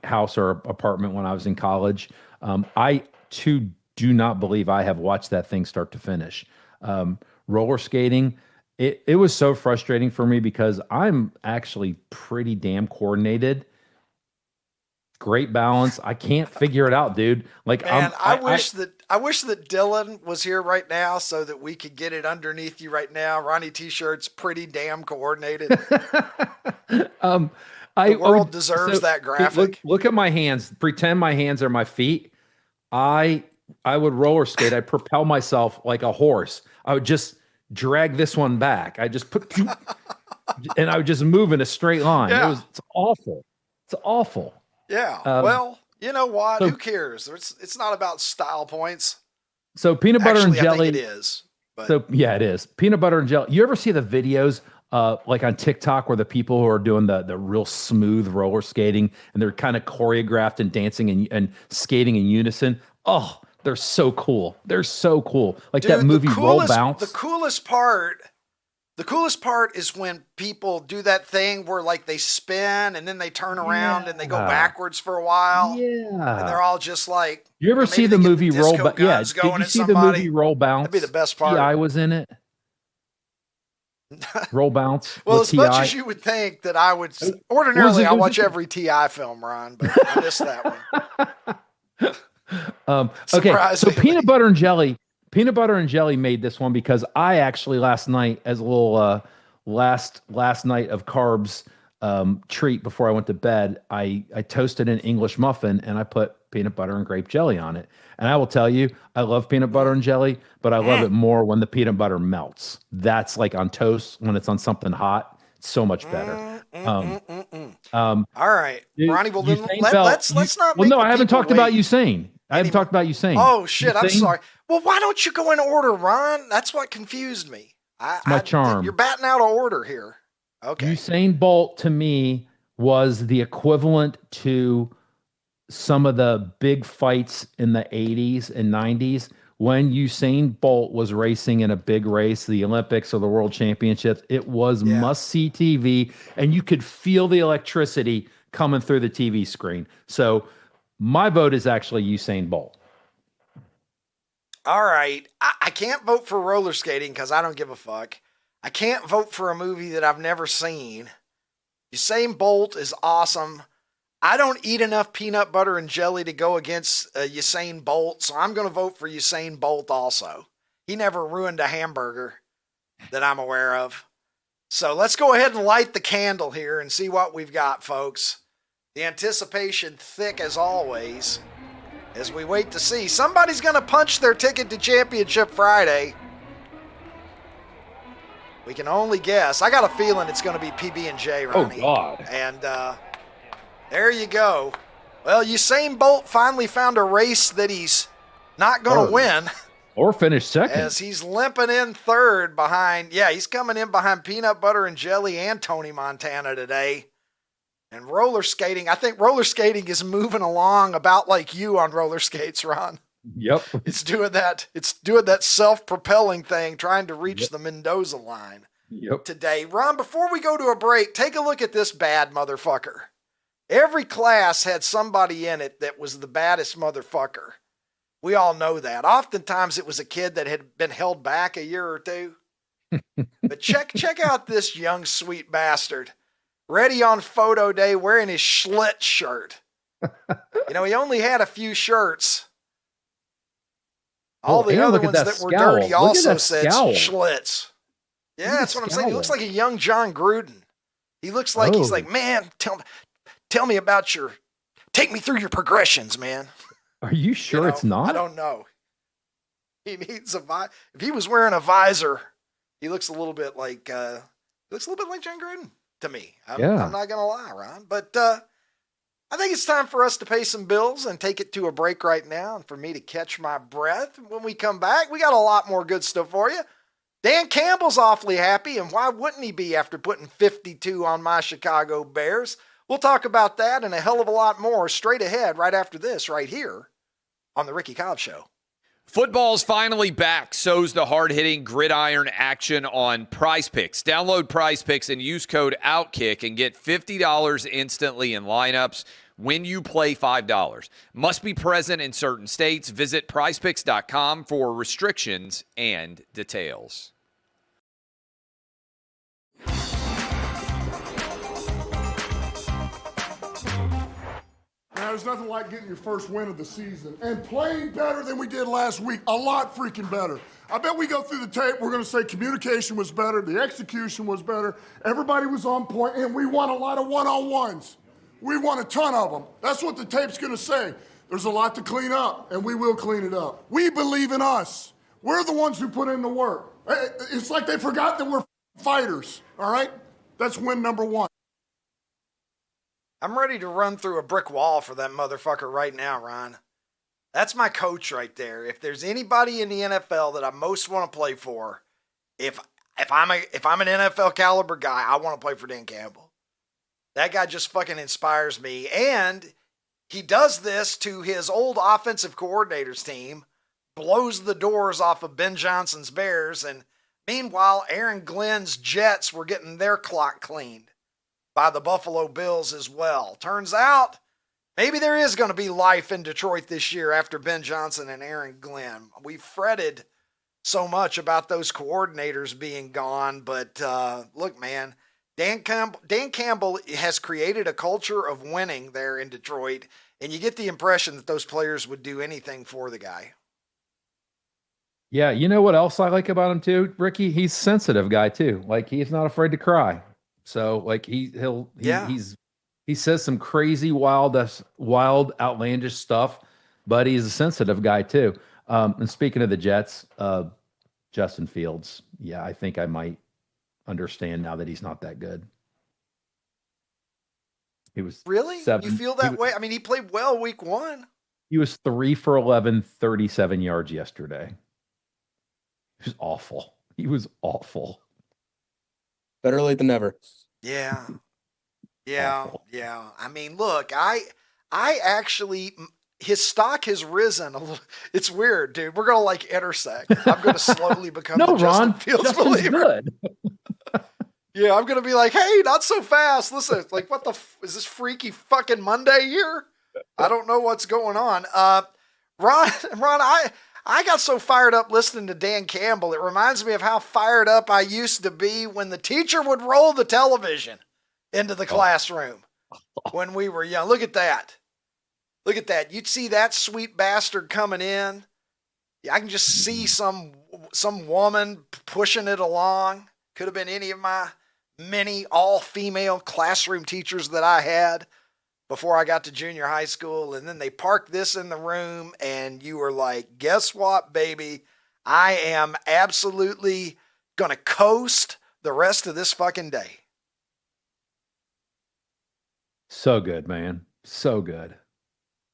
house or apartment when I was in college. I too do not believe I have watched that thing start to finish. Roller skating, it was so frustrating for me because I'm actually pretty damn coordinated. Great balance. I can't figure it out, dude. Like, man, I wish that Dylan was here right now so that we could get it underneath you right now. Ronnie T-shirt's pretty damn coordinated. The world deserves that graphic. Look at my hands. Pretend my hands are my feet. I would roller skate. I'd propel myself like a horse. I would just drag this one back. I just put, and I would just move in a straight line. Yeah. It's awful. It's awful. Yeah. Well, you know what? Who cares? It's not about style points. So peanut butter and jelly. I think it is. But. So yeah, it is. Peanut butter and jelly. You ever see the videos like on TikTok, where the people who are doing the real smooth roller skating and they're kind of choreographed and dancing and skating in unison. Oh, they're so cool. They're so cool. Like Dude, that movie Roll Bounce. The coolest part is when people do that thing where like they spin and then they turn around and they go backwards for a while. Yeah. And they're all just like, you ever see the movie Roll Bounce? Yeah. Did you see the movie Roll Bounce? That'd be the best part. T.I. was in it. Roll Bounce. Well, as much as you would think that I would ordinarily, I watch every T.I. film, Ron, but I missed that one. Okay, so peanut butter and jelly made this one because I actually last night, as a little last night of carbs treat before I went to bed, I toasted an English muffin and I put peanut butter and grape jelly on it. And I will tell you, I love peanut butter and jelly, but I love it more when the peanut butter melts. That's like on toast, when it's on something hot, it's so much better. All right, Ronnie, well, let's not. Well, no, I haven't talked about Usain. I haven't talked about Usain. Oh shit, I'm sorry. Well, why don't you go in order, Ron? That's what confused me. It's my charm. You're batting out of order here. Okay. Usain Bolt to me was the equivalent to some of the big fights in the 80s and 90s when Usain Bolt was racing in a big race, the Olympics or the World Championships. It was must-see TV, and you could feel the electricity coming through the TV screen. So my vote is actually Usain Bolt. All right. I can't vote for roller skating because I don't give a fuck. I can't vote for a movie that I've never seen. Usain Bolt is awesome. I don't eat enough peanut butter and jelly to go against Usain Bolt, so I'm going to vote for Usain Bolt also. He never ruined a hamburger that I'm aware of. So let's go ahead and light the candle here and see what we've got, folks. The anticipation thick as always as we wait to see. Somebody's going to punch their ticket to Championship Friday. We can only guess. I got a feeling it's going to be PB&J, Ronnie. Oh, God. And there you go. Well, Usain Bolt finally found a race that he's not going to win. Or finish second. As he's limping in third behind, he's coming in behind Peanut Butter and Jelly and Tony Montana today. And roller skating, I think roller skating is moving along about like you on roller skates, Ron. Yep. It's doing that self-propelling thing, trying to reach the Mendoza line today. Ron, before we go to a break, take a look at this bad motherfucker. Every class had somebody in it that was the baddest motherfucker. We all know that. Oftentimes it was a kid that had been held back a year or two. But check out this young sweet bastard. Ready on photo day wearing his Schlitz shirt. He only had a few shirts. All the other ones that were dirty also said Schlitz. Yeah, that's what I'm saying. He looks like a young John Gruden. He looks like he's like, man, tell me about take me through your progressions, man. Are you sure it's not? I don't know. He needs if he was wearing a visor, he looks a little bit like John Gruden to me. I'm not gonna lie, Ron. But I think it's time for us to pay some bills and take it to a break right now, and for me to catch my breath. When we come back, we got a lot more good stuff for you. Dan Campbell's awfully happy, and why wouldn't he be after putting 52 on my Chicago Bears? We'll talk about that and a hell of a lot more straight ahead right after this right here on The Ricky Cobb Show. Football's finally back. So's the hard-hitting gridiron action on Prize Picks. Download Prize Picks and use code OUTKICK and get $50 instantly in lineups when you play $5. Must be present in certain states. Visit prizepicks.com for restrictions and details. There's nothing like getting your first win of the season and playing better than we did last week. A lot freaking better. I bet we go through the tape, we're going to say communication was better, the execution was better, everybody was on point, and we won a lot of one-on-ones. We won a ton of them. That's what the tape's going to say. There's a lot to clean up, and we will clean it up. We believe in us. We're the ones who put in the work. It's like they forgot that we're fighters, all right? That's win number one. I'm ready to run through a brick wall for that motherfucker right now, Ron. That's my coach right there. If there's anybody in the NFL that I most want to play for, if if I'm an NFL caliber guy, I want to play for Dan Campbell. That guy just fucking inspires me. And he does this to his old offensive coordinator's team, blows the doors off of Ben Johnson's Bears, and meanwhile, Aaron Glenn's Jets were getting their clock cleaned by the Buffalo Bills as well. Turns out, maybe there is going to be life in Detroit this year after Ben Johnson and Aaron Glenn. We fretted so much about those coordinators being gone, but look, man, Dan Campbell has created a culture of winning there in Detroit, and you get the impression that those players would do anything for the guy. Yeah, you know what else I like about him too, Ricky? He's a sensitive guy too. Like, he's not afraid to cry. So like he says some crazy, wild, outlandish stuff, but he's a sensitive guy too. And speaking of the Jets, Justin Fields, yeah, I think I might understand now that he's not that good. He was really? You feel that way? I mean, he played well week 1. He was 3 for 11, 37 yards yesterday. He was awful. He was awful. Better late than never. Yeah. Yeah. I mean, look, I actually, his stock has risen a little. It's weird, dude. We're going to like intersect. I'm going to slowly become no, the Justin Ron, Fields Justin's believer. Good. Yeah, I'm going to be like, hey, not so fast. Listen, like, what the, is this freaky fucking Monday here? I don't know what's going on. Ron, I got so fired up listening to Dan Campbell. It reminds me of how fired up I used to be when the teacher would roll the television into the classroom when we were young. Look at that. Look at that. You'd see that sweet bastard coming in. I can just see some woman pushing it along. Could have been any of my many all-female classroom teachers that I had before I got to junior high school. And then they parked this in the room and you were like, guess what, baby? I am absolutely going to coast the rest of this fucking day. So good, man. So good.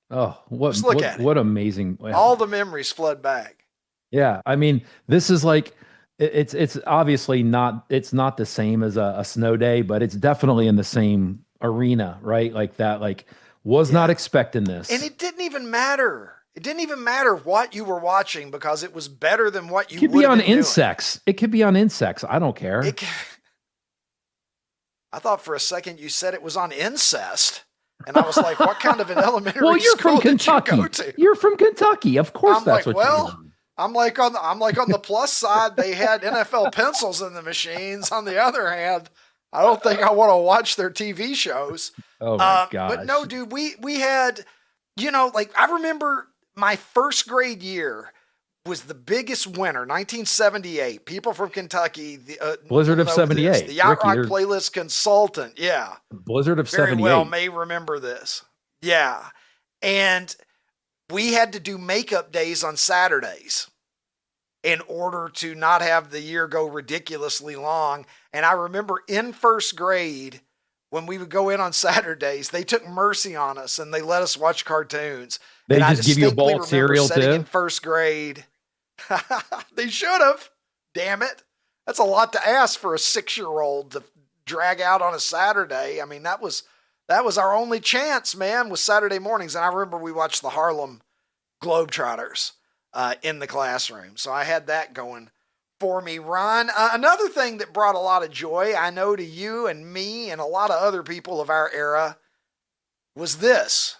Oh, what amazing. All the memories flood back. Yeah. I mean, this is like, it's obviously not the same as a snow day, but it's definitely in the same arena, right? Like that, like was not expecting this. And it didn't even matter. It didn't even matter what you were watching because it was better than what you would be on insects. It could be on insects. I don't care. I thought for a second you said it was on incest. And I was like, what kind of an elementary well, you're school from Kentucky. Did you go to? You're from Kentucky. Of course that's what you're doing. I'm like on the plus side, they had NFL pencils in the machines. On the other hand, I don't think I want to watch their TV shows. Oh my gosh. But no, dude, we had, like I remember my first grade year was the biggest winner, 1978. People from Kentucky, the Blizzard of 78. The Yacht Rock Playlist consultant, yeah. Blizzard of 78. Very well may remember this. Yeah. And we had to do makeup days on Saturdays in order to not have the year go ridiculously long. And I remember in first grade, when we would go in on Saturdays, they took mercy on us and they let us watch cartoons. They and just give you a bowl of cereal too? In first grade. They should have. Damn it. That's a lot to ask for a 6-year-old to drag out on a Saturday. I mean, that was our only chance, man, was Saturday mornings. And I remember we watched the Harlem Globetrotters in the classroom. So I had that going for me, Ron. Another thing that brought a lot of joy, I know, to you and me and a lot of other people of our era was this.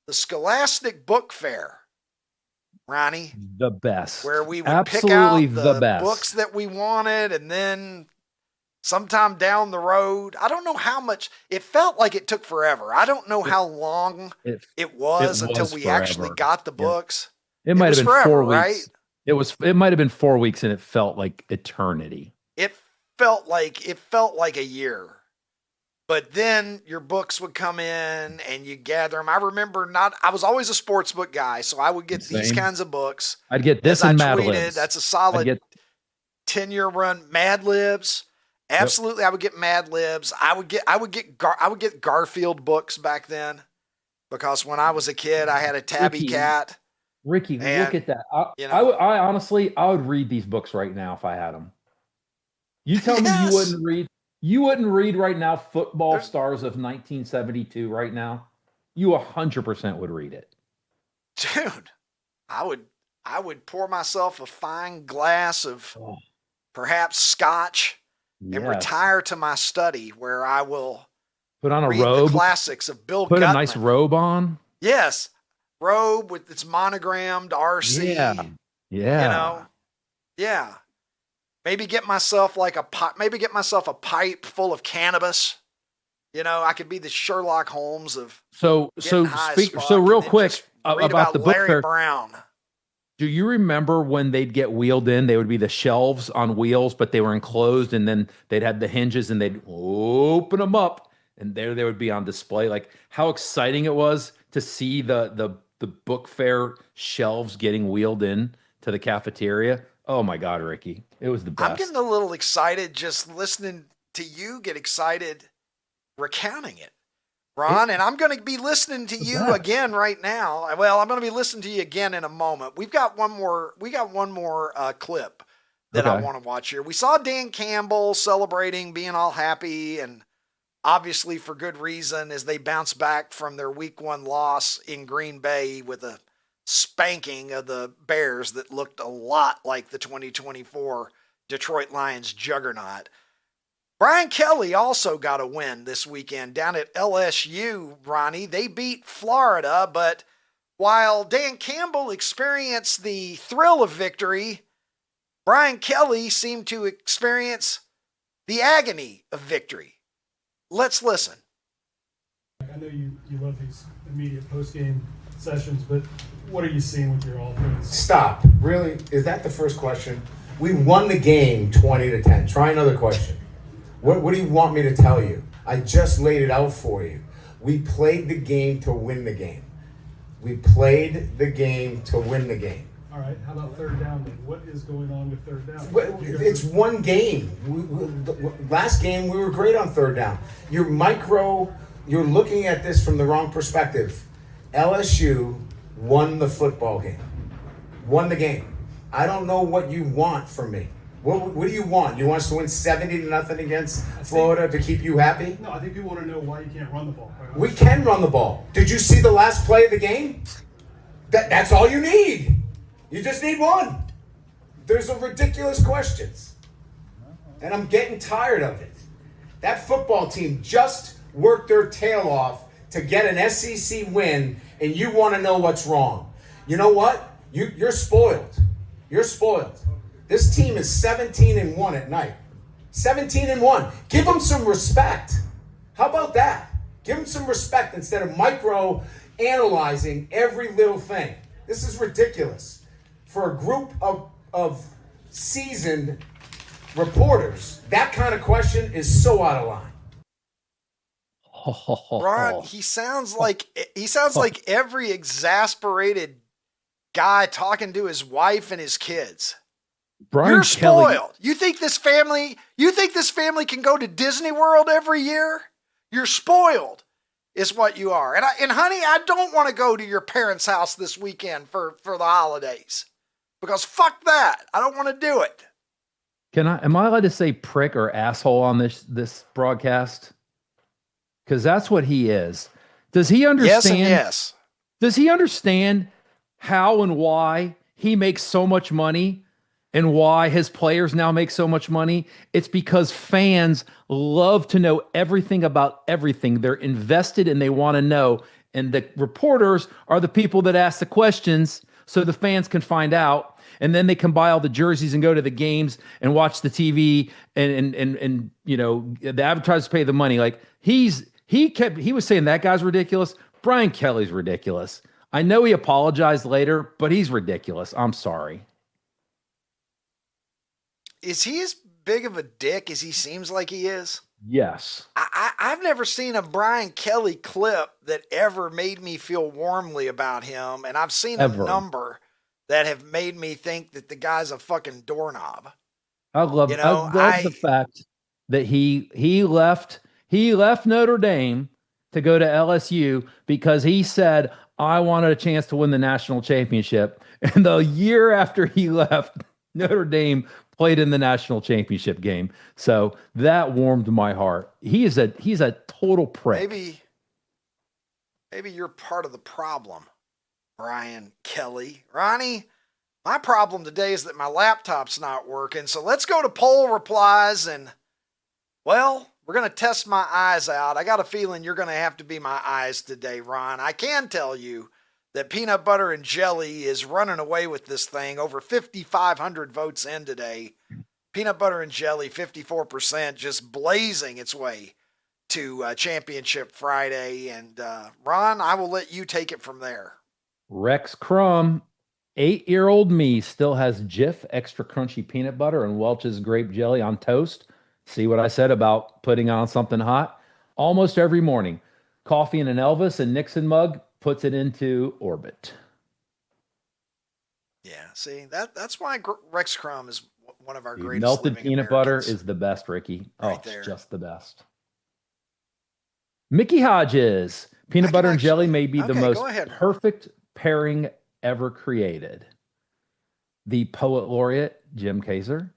The Scholastic Book Fair, Ronnie. The best. Where we would Absolutely pick out the best books that we wanted, and then sometime down the road, I don't know how much, it felt like it took forever. I don't know how long it was until we actually got the books. It might have been forever, 4 weeks. Right? It might have been 4 weeks and it felt like eternity. It felt like a year. But then your books would come in and you gather them. I remember I was always a sports book guy, so I would get these kinds of books. I'd get this and Mad Libs. That's a solid 10-year run. Mad Libs. Absolutely. Yep. I would get Mad Libs. I would get Garfield books back then because when I was a kid, I had a tabby cat. Ricky, And, look at that. you I know, honestly, I would read these books right now if I had them. You tell me you yes, wouldn't read. You wouldn't read right now Football there's- Stars of 1972 right now. You 100% would read it. dude, I would pour myself a fine glass of perhaps scotch and Yes. retire to my study where I will Put on a read the robe. classics of Bill Put Gutman. a nice robe on. Yes, robe with its monogrammed RC. Yeah. Yeah. You know, yeah. Maybe get myself like a pipe full of cannabis. You know, I could be the Sherlock Holmes of So getting high as speak. fuck So real and then quick just read about the book Larry fair. Brown. Do you remember when they'd get wheeled in? They would be the shelves on wheels, but they were enclosed, and then they'd have the hinges, and they'd open them up, and there they would be on display. Like how exciting it was to see the book fair shelves getting wheeled in to the cafeteria. Oh my God, Ricky, it was the best. I'm getting a little excited just listening to you get excited recounting it, Ron, and I'm going to be listening to you best. again right now. Well, I'm going to be listening to you again in a moment. We got one more clip that I Okay. want to watch here. We saw Dan Campbell celebrating, being all happy, and obviously for good reason as they bounce back from their week 1 loss in Green Bay with a spanking of the Bears that looked a lot like the 2024 Detroit Lions juggernaut. Brian Kelly also got a win this weekend down at LSU, Ronnie. They beat Florida, but while Dan Campbell experienced the thrill of victory, Brian Kelly seemed to experience the agony of victory. Let's listen. I know you love these immediate post-game sessions, but what are you seeing with your offense? Stop. Really? Is that the first question? We won the game 20-10. Try another question. What do you want me to tell you? I just laid it out for you. We played the game to win the game. We played the game to win the game. All right, how about third down then? What is going on with third down? Well, it's one game. Last game, we were great on third down. You're looking at this from the wrong perspective. LSU won the football game. Won the game. I don't know what you want from me. What do you want? You want us to win 70-0 against Florida to keep you happy? No, I think people want to know why you can't run the ball. Right? We can run the ball. Did you see the last play of the game? That's all you need. You just need one. There's a ridiculous questions. And I'm getting tired of it. That football team just worked their tail off to get an SEC win, and you want to know what's wrong. You know what? You're spoiled. You're spoiled. This team is 17-1 at night. 17-1. Give them some respect. How about that? Give them some respect instead of micro-analyzing every little thing. This is ridiculous. For a group of seasoned reporters, that kind of question is so out of line. Ron, he sounds like every exasperated guy talking to his wife and his kids. Brian You're Kelly, spoiled. You think this family can go to Disney World every year? You're spoiled, is what you are. And honey, I don't want to go to your parents' house this weekend for the holidays. Because fuck that. I don't want to do it. am I allowed to say prick or asshole on this broadcast? Because that's what he is. Does he understand? Yes and yes. Does he understand how and why he makes so much money and why his players now make so much money? It's because fans love to know everything about everything. They're invested and they want to know. And the reporters are the people that ask the questions so the fans can find out. And then they can buy all the jerseys and go to the games and watch the TV and you know, the advertisers pay the money. Like he was saying that guy's ridiculous. Brian Kelly's ridiculous. I know he apologized later, but he's ridiculous. I'm sorry. Is he as big of a dick as he seems like he is? Yes. I've never seen a Brian Kelly clip that ever made me feel warmly about him. And I've seen a number that have made me think that the guy's a fucking doorknob. I love the fact that he left Notre Dame to go to LSU because he said, I wanted a chance to win the national championship. And the year after he left, Notre Dame played in the national championship game. So that warmed my heart. He's a total prick. Maybe you're part of the problem, Brian Kelly. Ronnie, my problem today is that my laptop's not working. So let's go to poll replies and, well, we're going to test my eyes out. I got a feeling you're going to have to be my eyes today, Ron. I can tell you that peanut butter and jelly is running away with this thing. Over 5,500 votes in today. Peanut butter and jelly, 54%, just blazing its way to Championship Friday. And Ron, I will let you take it from there. Rex Crumb, 8-year-old me still has Jif extra crunchy peanut butter and Welch's grape jelly on toast. See what I said about putting on something hot? Almost every morning. Coffee in an Elvis and Nixon mug puts it into orbit. Yeah, see, that's why Rex Crumb is one of our greatest melted living peanut Americans. butter is the best, Ricky. Right it's there. just the best. Mickey Hodges, peanut butter and jelly may be the most perfect pairing ever created. The poet laureate, Jim Kaiser.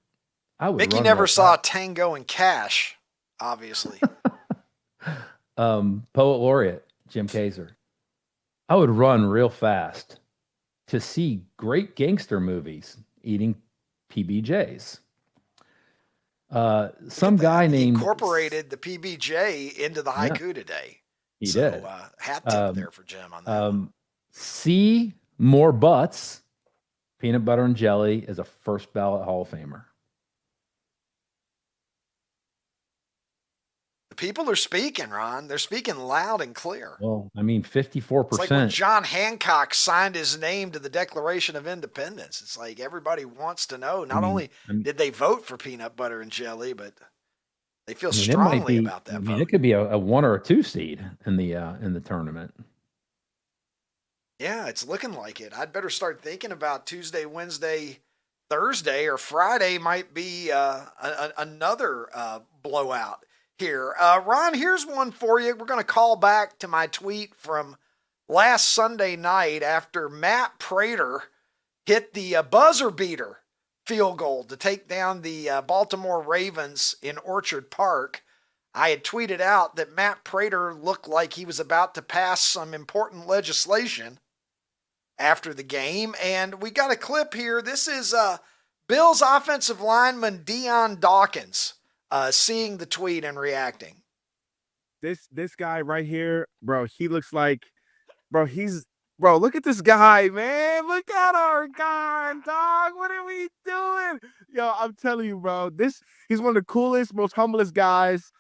Mickey never saw Tango and Cash, obviously. Poet laureate, Jim Kaiser. I would run real fast to see great gangster movies eating PBJs. Some guy named... incorporated the PBJ into the haiku today. He did. Hat tip there for Jim on that one. See more butts. Peanut butter and jelly is a first ballot Hall of Famer. People are speaking, Ron. They're speaking loud and clear. Well, I mean, 54%. It's like when John Hancock signed his name to the Declaration of Independence. It's like everybody wants to know. Not only did they vote for peanut butter and jelly, but they feel strongly about that vote. It could be a 1 or a 2 seed in the tournament. Yeah, it's looking like it. I'd better start thinking about Tuesday, Wednesday, Thursday, or Friday might be another blowout here. Ron, here's one for you. We're going to call back to my tweet from last Sunday night after Matt Prater hit the buzzer beater field goal to take down the Baltimore Ravens in Orchard Park. I had tweeted out that Matt Prater looked like he was about to pass some important legislation after the game, and we got a clip here. This is Bills offensive lineman Dion Dawkins seeing the tweet and reacting. This guy right here, bro, he looks like, bro, look at this guy, man. Look at our guy, dog. What are we doing? Yo, I'm telling you, bro, he's one of the coolest, most humblest guys.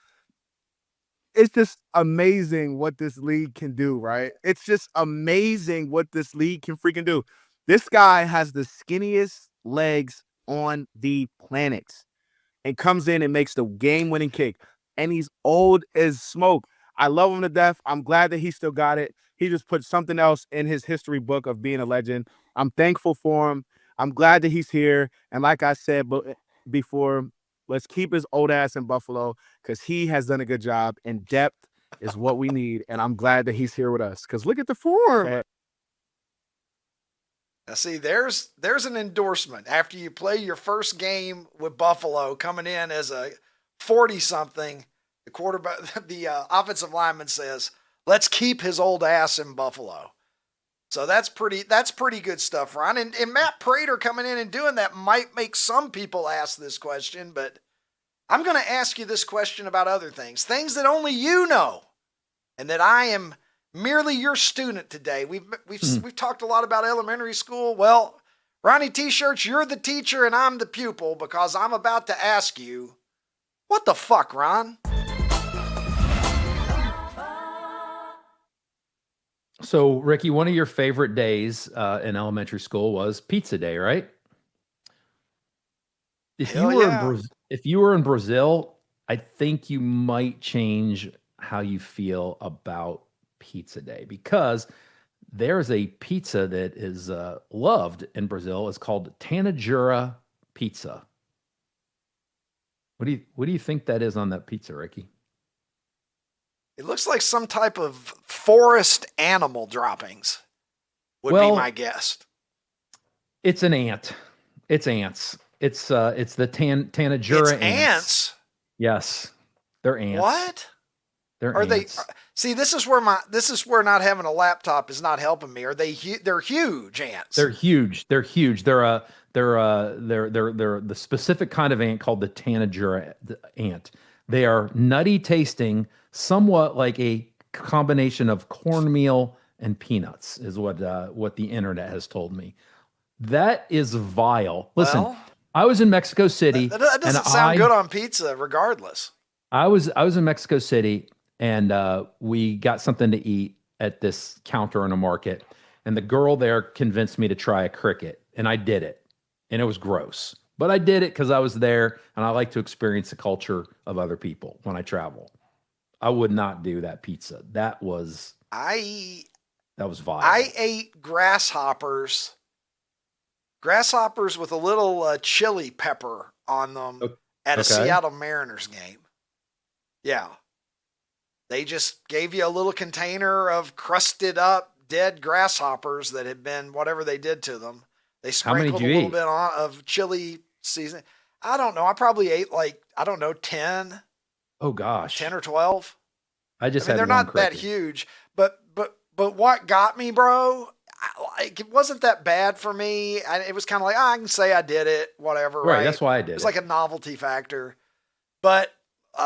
It's just amazing what this league can do, right? It's just amazing what this league can freaking do. This guy has the skinniest legs on the planet and comes in and makes the game-winning kick. And he's old as smoke. I love him to death. I'm glad that he still got it. He just put something else in his history book of being a legend. I'm thankful for him. I'm glad that he's here. And like I said before, let's keep his old ass in Buffalo because he has done a good job. And depth is what we need. And I'm glad that he's here with us because look at the form. Now, see, there's an endorsement. After you play your first game with Buffalo, coming in as a 40-something, the quarterback, the offensive lineman says, "Let's keep his old ass in Buffalo." So that's pretty good stuff, Ron. And Matt Prater coming in and doing that might make some people ask this question, but I'm going to ask you this question about other things that only you know, and that I am merely your student today. We've talked a lot about elementary school. Well, Ronnie T-shirts, you're the teacher and I'm the pupil because I'm about to ask you, what the fuck, Ron? So, Ricky, one of your favorite days in elementary school was pizza day, right? If you were in Brazil, I think you might change how you feel about pizza day because there's a pizza that is loved in Brazil. It's called Tanajura pizza. What do you think that is on that pizza, Ricky? It looks like some type of forest animal droppings would be my guess. It's an ant. It's ants. It's the Tanager ants. Ants? Yes. They're ants. What? They're ants. They see, this is where not having a laptop is not helping me. Are they they're huge ants. They're huge. They're huge. They're the specific kind of ant called the Tanager ant. They are nutty tasting, somewhat like a combination of cornmeal and peanuts, is what the internet has told me. That is vile. Listen, I was in Mexico City. That doesn't sound good on pizza, regardless. I was in Mexico City, and we got something to eat at this counter in a market, and the girl there convinced me to try a cricket, and I did it, and it was gross. But I did it because I was there, and I like to experience the culture of other people when I travel. I would not do that pizza. That was vile. I ate grasshoppers with a little chili pepper on them at a Seattle Mariners game. Yeah. They just gave you a little container of crusted up dead grasshoppers that had been whatever they did to them. They sprinkled a little bit of chili seasoning. I don't know. I probably ate 10. Oh gosh. 10 or 12. They're not that huge, but what got me, bro, it wasn't that bad for me. It was kind of like, I can say I did it, whatever. Right. That's why I did it. It was like a novelty factor. But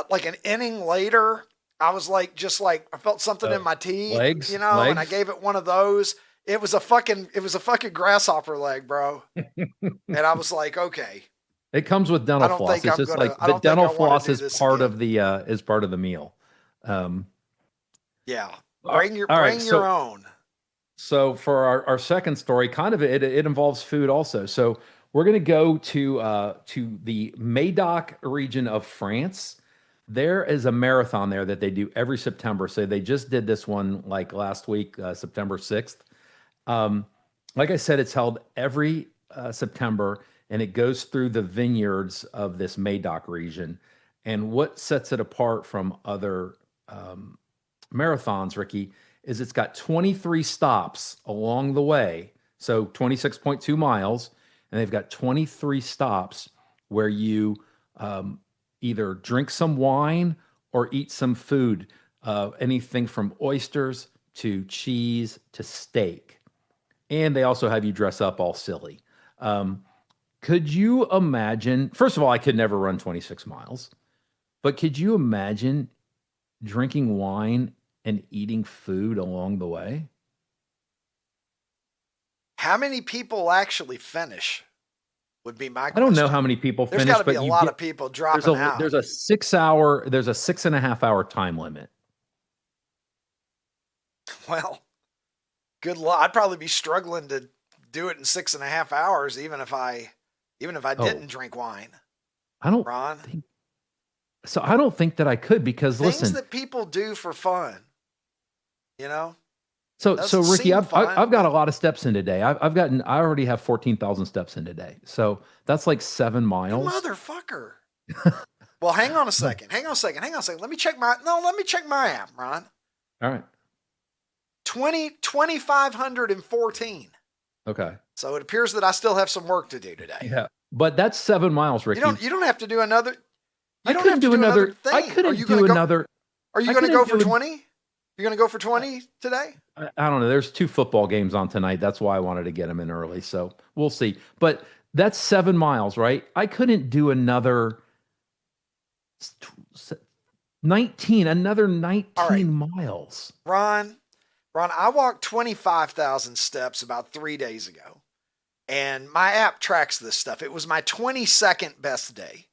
like an inning later, I was like, I felt something in my teeth, legs? And I gave it one of those. It was a fucking grasshopper leg, bro. And I was like, okay. It comes with dental floss. It's just like the dental floss is part of the meal. Yeah. Bring your own. So for our second story, kind of it involves food also. So we're going to go to the Médoc region of France. There is a marathon there that they do every September. So they just did this one like last week, September 6th. Like I said, it's held every September, and it goes through the vineyards of this Médoc region. And what sets it apart from other marathons, Ricky, is it's got 23 stops along the way. So 26.2 miles, and they've got 23 stops where you either drink some wine or eat some food, anything from oysters to cheese to steak. And they also have you dress up all silly. Could you imagine, first of all, I could never run 26 miles, but could you imagine drinking wine and eating food along the way? How many people actually finish would be my question. I don't know how many people finish. There's got to be a lot of people dropping out. There's a 6.5 hour time limit. Well, good luck. I'd probably be struggling to do it in 6.5 hours, even if I didn't drink wine. Ron. I don't think that I could, because things that people do for fun, So Ricky, I've got a lot of steps in today. I already have 14,000 steps in today. So that's like 7 miles. You motherfucker. Well, hang on a second. Let me check my app, Ron. All right. 2,514. Okay. So it appears that I still have some work to do today. Yeah. But that's 7 miles, Ricky. You don't have to do another. I couldn't do another thing. I couldn't do another. Are you going to go for 20? You're going to go for 20 today? I don't know. There's 2 football games on tonight. That's why I wanted to get them in early. So we'll see. But that's 7 miles, right? I couldn't do another 19 miles. Ron, I walked 25,000 steps about 3 days ago, and my app tracks this stuff. It was my 22nd best day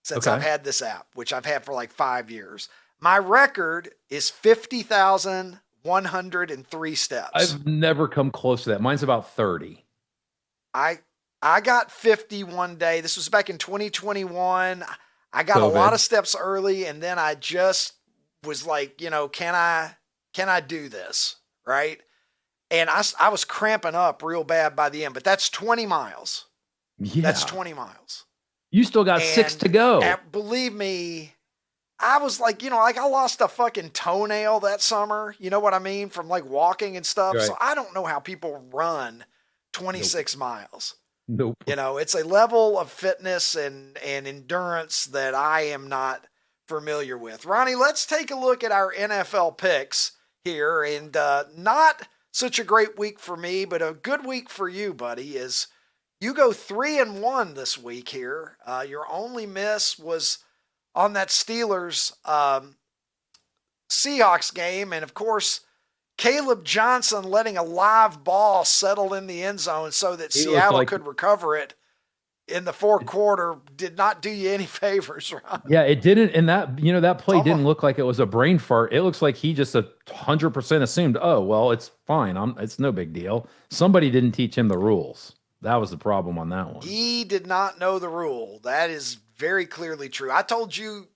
since I've had this app, which I've had for like 5 years. My record is 50,103 steps. I've never come close to that. Mine's about 30. I got 50 one day. This was back in 2021. I got a lot of steps early, and then I just was like, can I do this? Right. And I was cramping up real bad by the end, but that's 20 miles. Yeah. That's 20 miles. You still got 6 to go. Believe me, I was like, like I lost a fucking toenail that summer. You know what I mean? From like walking and stuff. Right. So I don't know how people run 26 miles. Nope. It's a level of fitness and endurance that I am not familiar with. Ronnie, let's take a look at our NFL picks here. And not such a great week for me, but a good week for you, buddy, is you go 3-1 this week here. Your only miss was on that Steelers Seahawks game. And of course, Caleb Johnson letting a live ball settle in the end zone so that Seattle could recover it in the fourth quarter did not do you any favors, Ron. Yeah, it didn't. And that play didn't look like it was a brain fart. It looks like he just 100% assumed, oh, well, it's fine. It's no big deal. Somebody didn't teach him the rules. That was the problem on that one. He did not know the rule. That is very clearly true. I told you,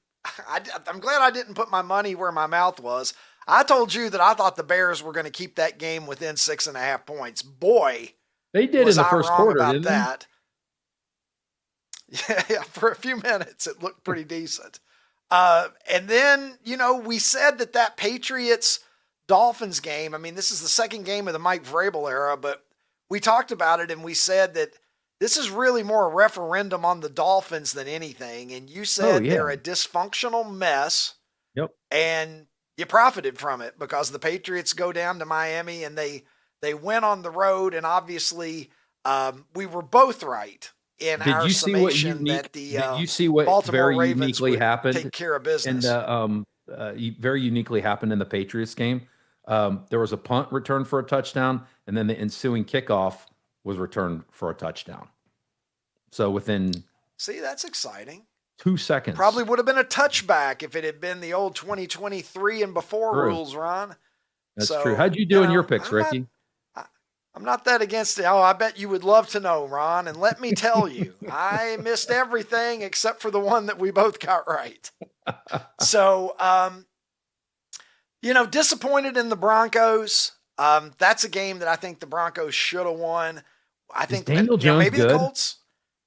I'm glad I didn't put my money where my mouth was. I told you that I thought the Bears were going to keep that game within 6.5 points. Boy, they did in the first quarter, didn't that. Yeah, for a few minutes, it looked pretty decent. And then, we said that Patriots-Dolphins game, I mean, this is the second game of the Mike Vrabel era, but we talked about it and we said that this is really more a referendum on the Dolphins than anything. And you said they're a dysfunctional mess. Yep. And you profited from it because the Patriots go down to Miami and they went on the road. And obviously we were both right in our summation that the did you see what Baltimore very Ravens uniquely would happened take care of business. And very uniquely happened in the Patriots game. There was a punt return for a touchdown, and then the ensuing kickoff was returned for a touchdown. So within that's exciting. 2 seconds. Probably would have been a touchback if it had been the old 2023 and before rules, Ron. That's true. How'd you do in your picks, Ricky? I'm not that against it. Oh, I bet you would love to know, Ron. And let me tell you, I missed everything except for the one that we both got right. So, disappointed in the Broncos. That's a game that I think the Broncos should have won. I think Daniel Jones maybe good? The Colts.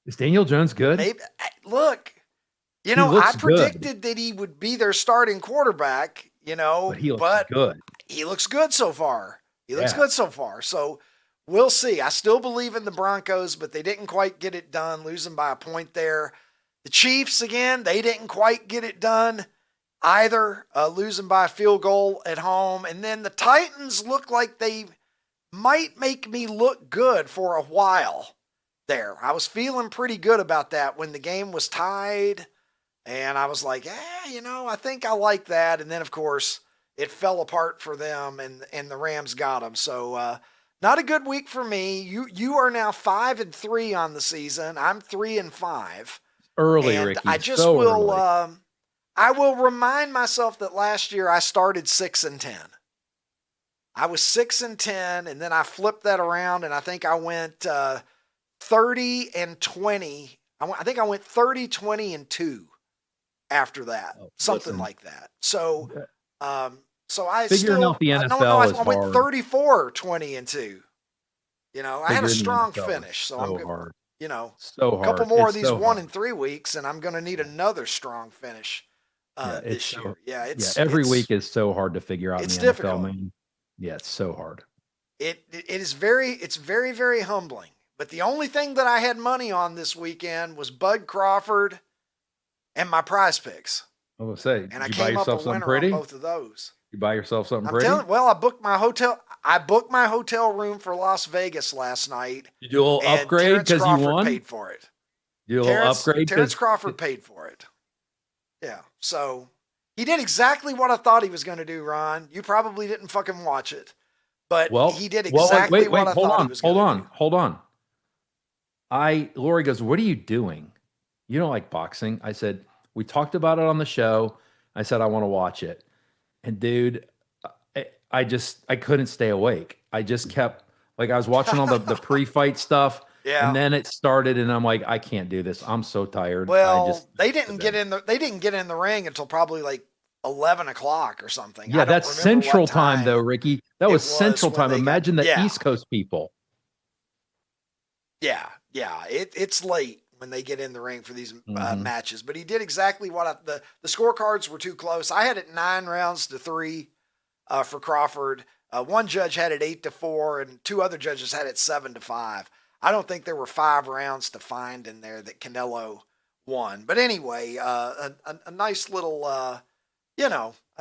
Is Daniel Jones good? Maybe. Look, I predicted that he would be their starting quarterback, but he looks good. He looks good so far. So we'll see. I still believe in the Broncos, but they didn't quite get it done, losing by a point there. The Chiefs, again, they didn't quite get it done either, losing by a field goal at home. And then the Titans look like they might make me look good for a while there. I was feeling pretty good about that when the game was tied. And I was like, I think I like that. And then, of course, it fell apart for them and the Rams got them. So not a good week for me. You are now 5-3 on the season. I'm 3-5. Early, and Ricky. I just will I will remind myself that last year I started 6-10. I was 6-10, and then I flipped that around, and I think I went 30-20. I think I went 30-20-2 after that, something like that. So, so I figuring out the NFL is I went 34-20-2. I had a strong finish, so I'm hard. A couple more of these 1-3 weeks, and I'm going to need another strong finish this year. Every week is so hard to figure out in the difficult. NFL, man. Yeah, it's so hard. It's very, very humbling. But the only thing that I had money on this weekend was Bud Crawford and my prize picks. I was going to say, and I did you buy came up a yourself something winner pretty? on both of those. You buy yourself something I'm pretty? I booked my hotel. I booked my hotel room for Las Vegas last night. You do a little upgrade because you won? Paid for it. You do a little upgrade? Terrence Crawford paid for it. Yeah. So he did exactly what I thought he was going to do, Ron. You probably didn't fucking watch it. But he did exactly what I thought he was going to do. Hold on. Lori goes, what are you doing? You don't like boxing. I said, we talked about it on the show. I said, I want to watch it. And dude, I couldn't stay awake. I just kept, I was watching all the pre-fight stuff. Yeah. And then it started and I'm like, I can't do this. I'm so tired. Well, they didn't get in the ring until probably 11 o'clock or something. Yeah, that's Central Time though, Ricky. That was Central Time. Imagine the East Coast people. Yeah. It's late when they get in the ring for these matches. But he did exactly what the scorecards were too close. I had it 9 rounds to 3 for Crawford. One judge had it 8-4, and 2 other judges had it 7-5. I don't think there were 5 rounds to find in there that Canelo won. But anyway, a nice little, a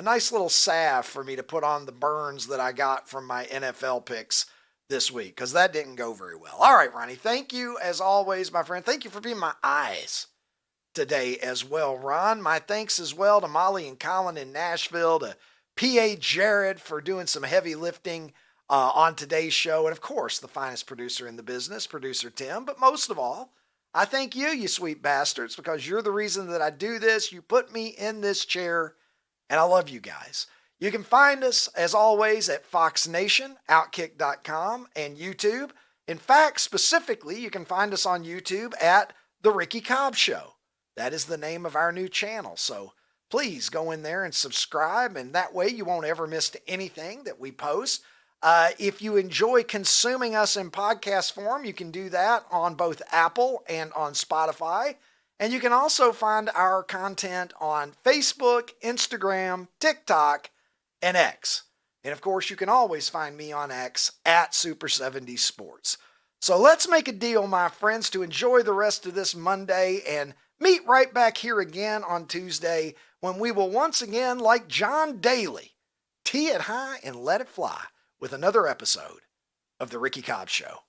nice little salve for me to put on the burns that I got from my NFL picks this week, because that didn't go very well. All right, Ronnie, thank you as always, my friend. Thank you for being my eyes today as well, Ron. My thanks as well to Molly and Colin in Nashville, to P.A. Jared for doing some heavy lifting on today's show, and of course, the finest producer in the business, Producer Tim. But most of all, I thank you, you sweet bastards, because you're the reason that I do this. You put me in this chair, and I love you guys. You can find us, as always, at Fox Nation, outkick.com, and YouTube. In fact, specifically, you can find us on YouTube at The Ricky Cobb Show. That is the name of our new channel. So please go in there and subscribe, and that way you won't ever miss anything that we post. If you enjoy consuming us in podcast form, you can do that on both Apple and on Spotify. And you can also find our content on Facebook, Instagram, TikTok, and X. And of course, you can always find me on X at Super70 Sports. So let's make a deal, my friends, to enjoy the rest of this Monday and meet right back here again on Tuesday, when we will once again, like John Daly, tee it high and let it fly with another episode of The Ricky Cobb Show.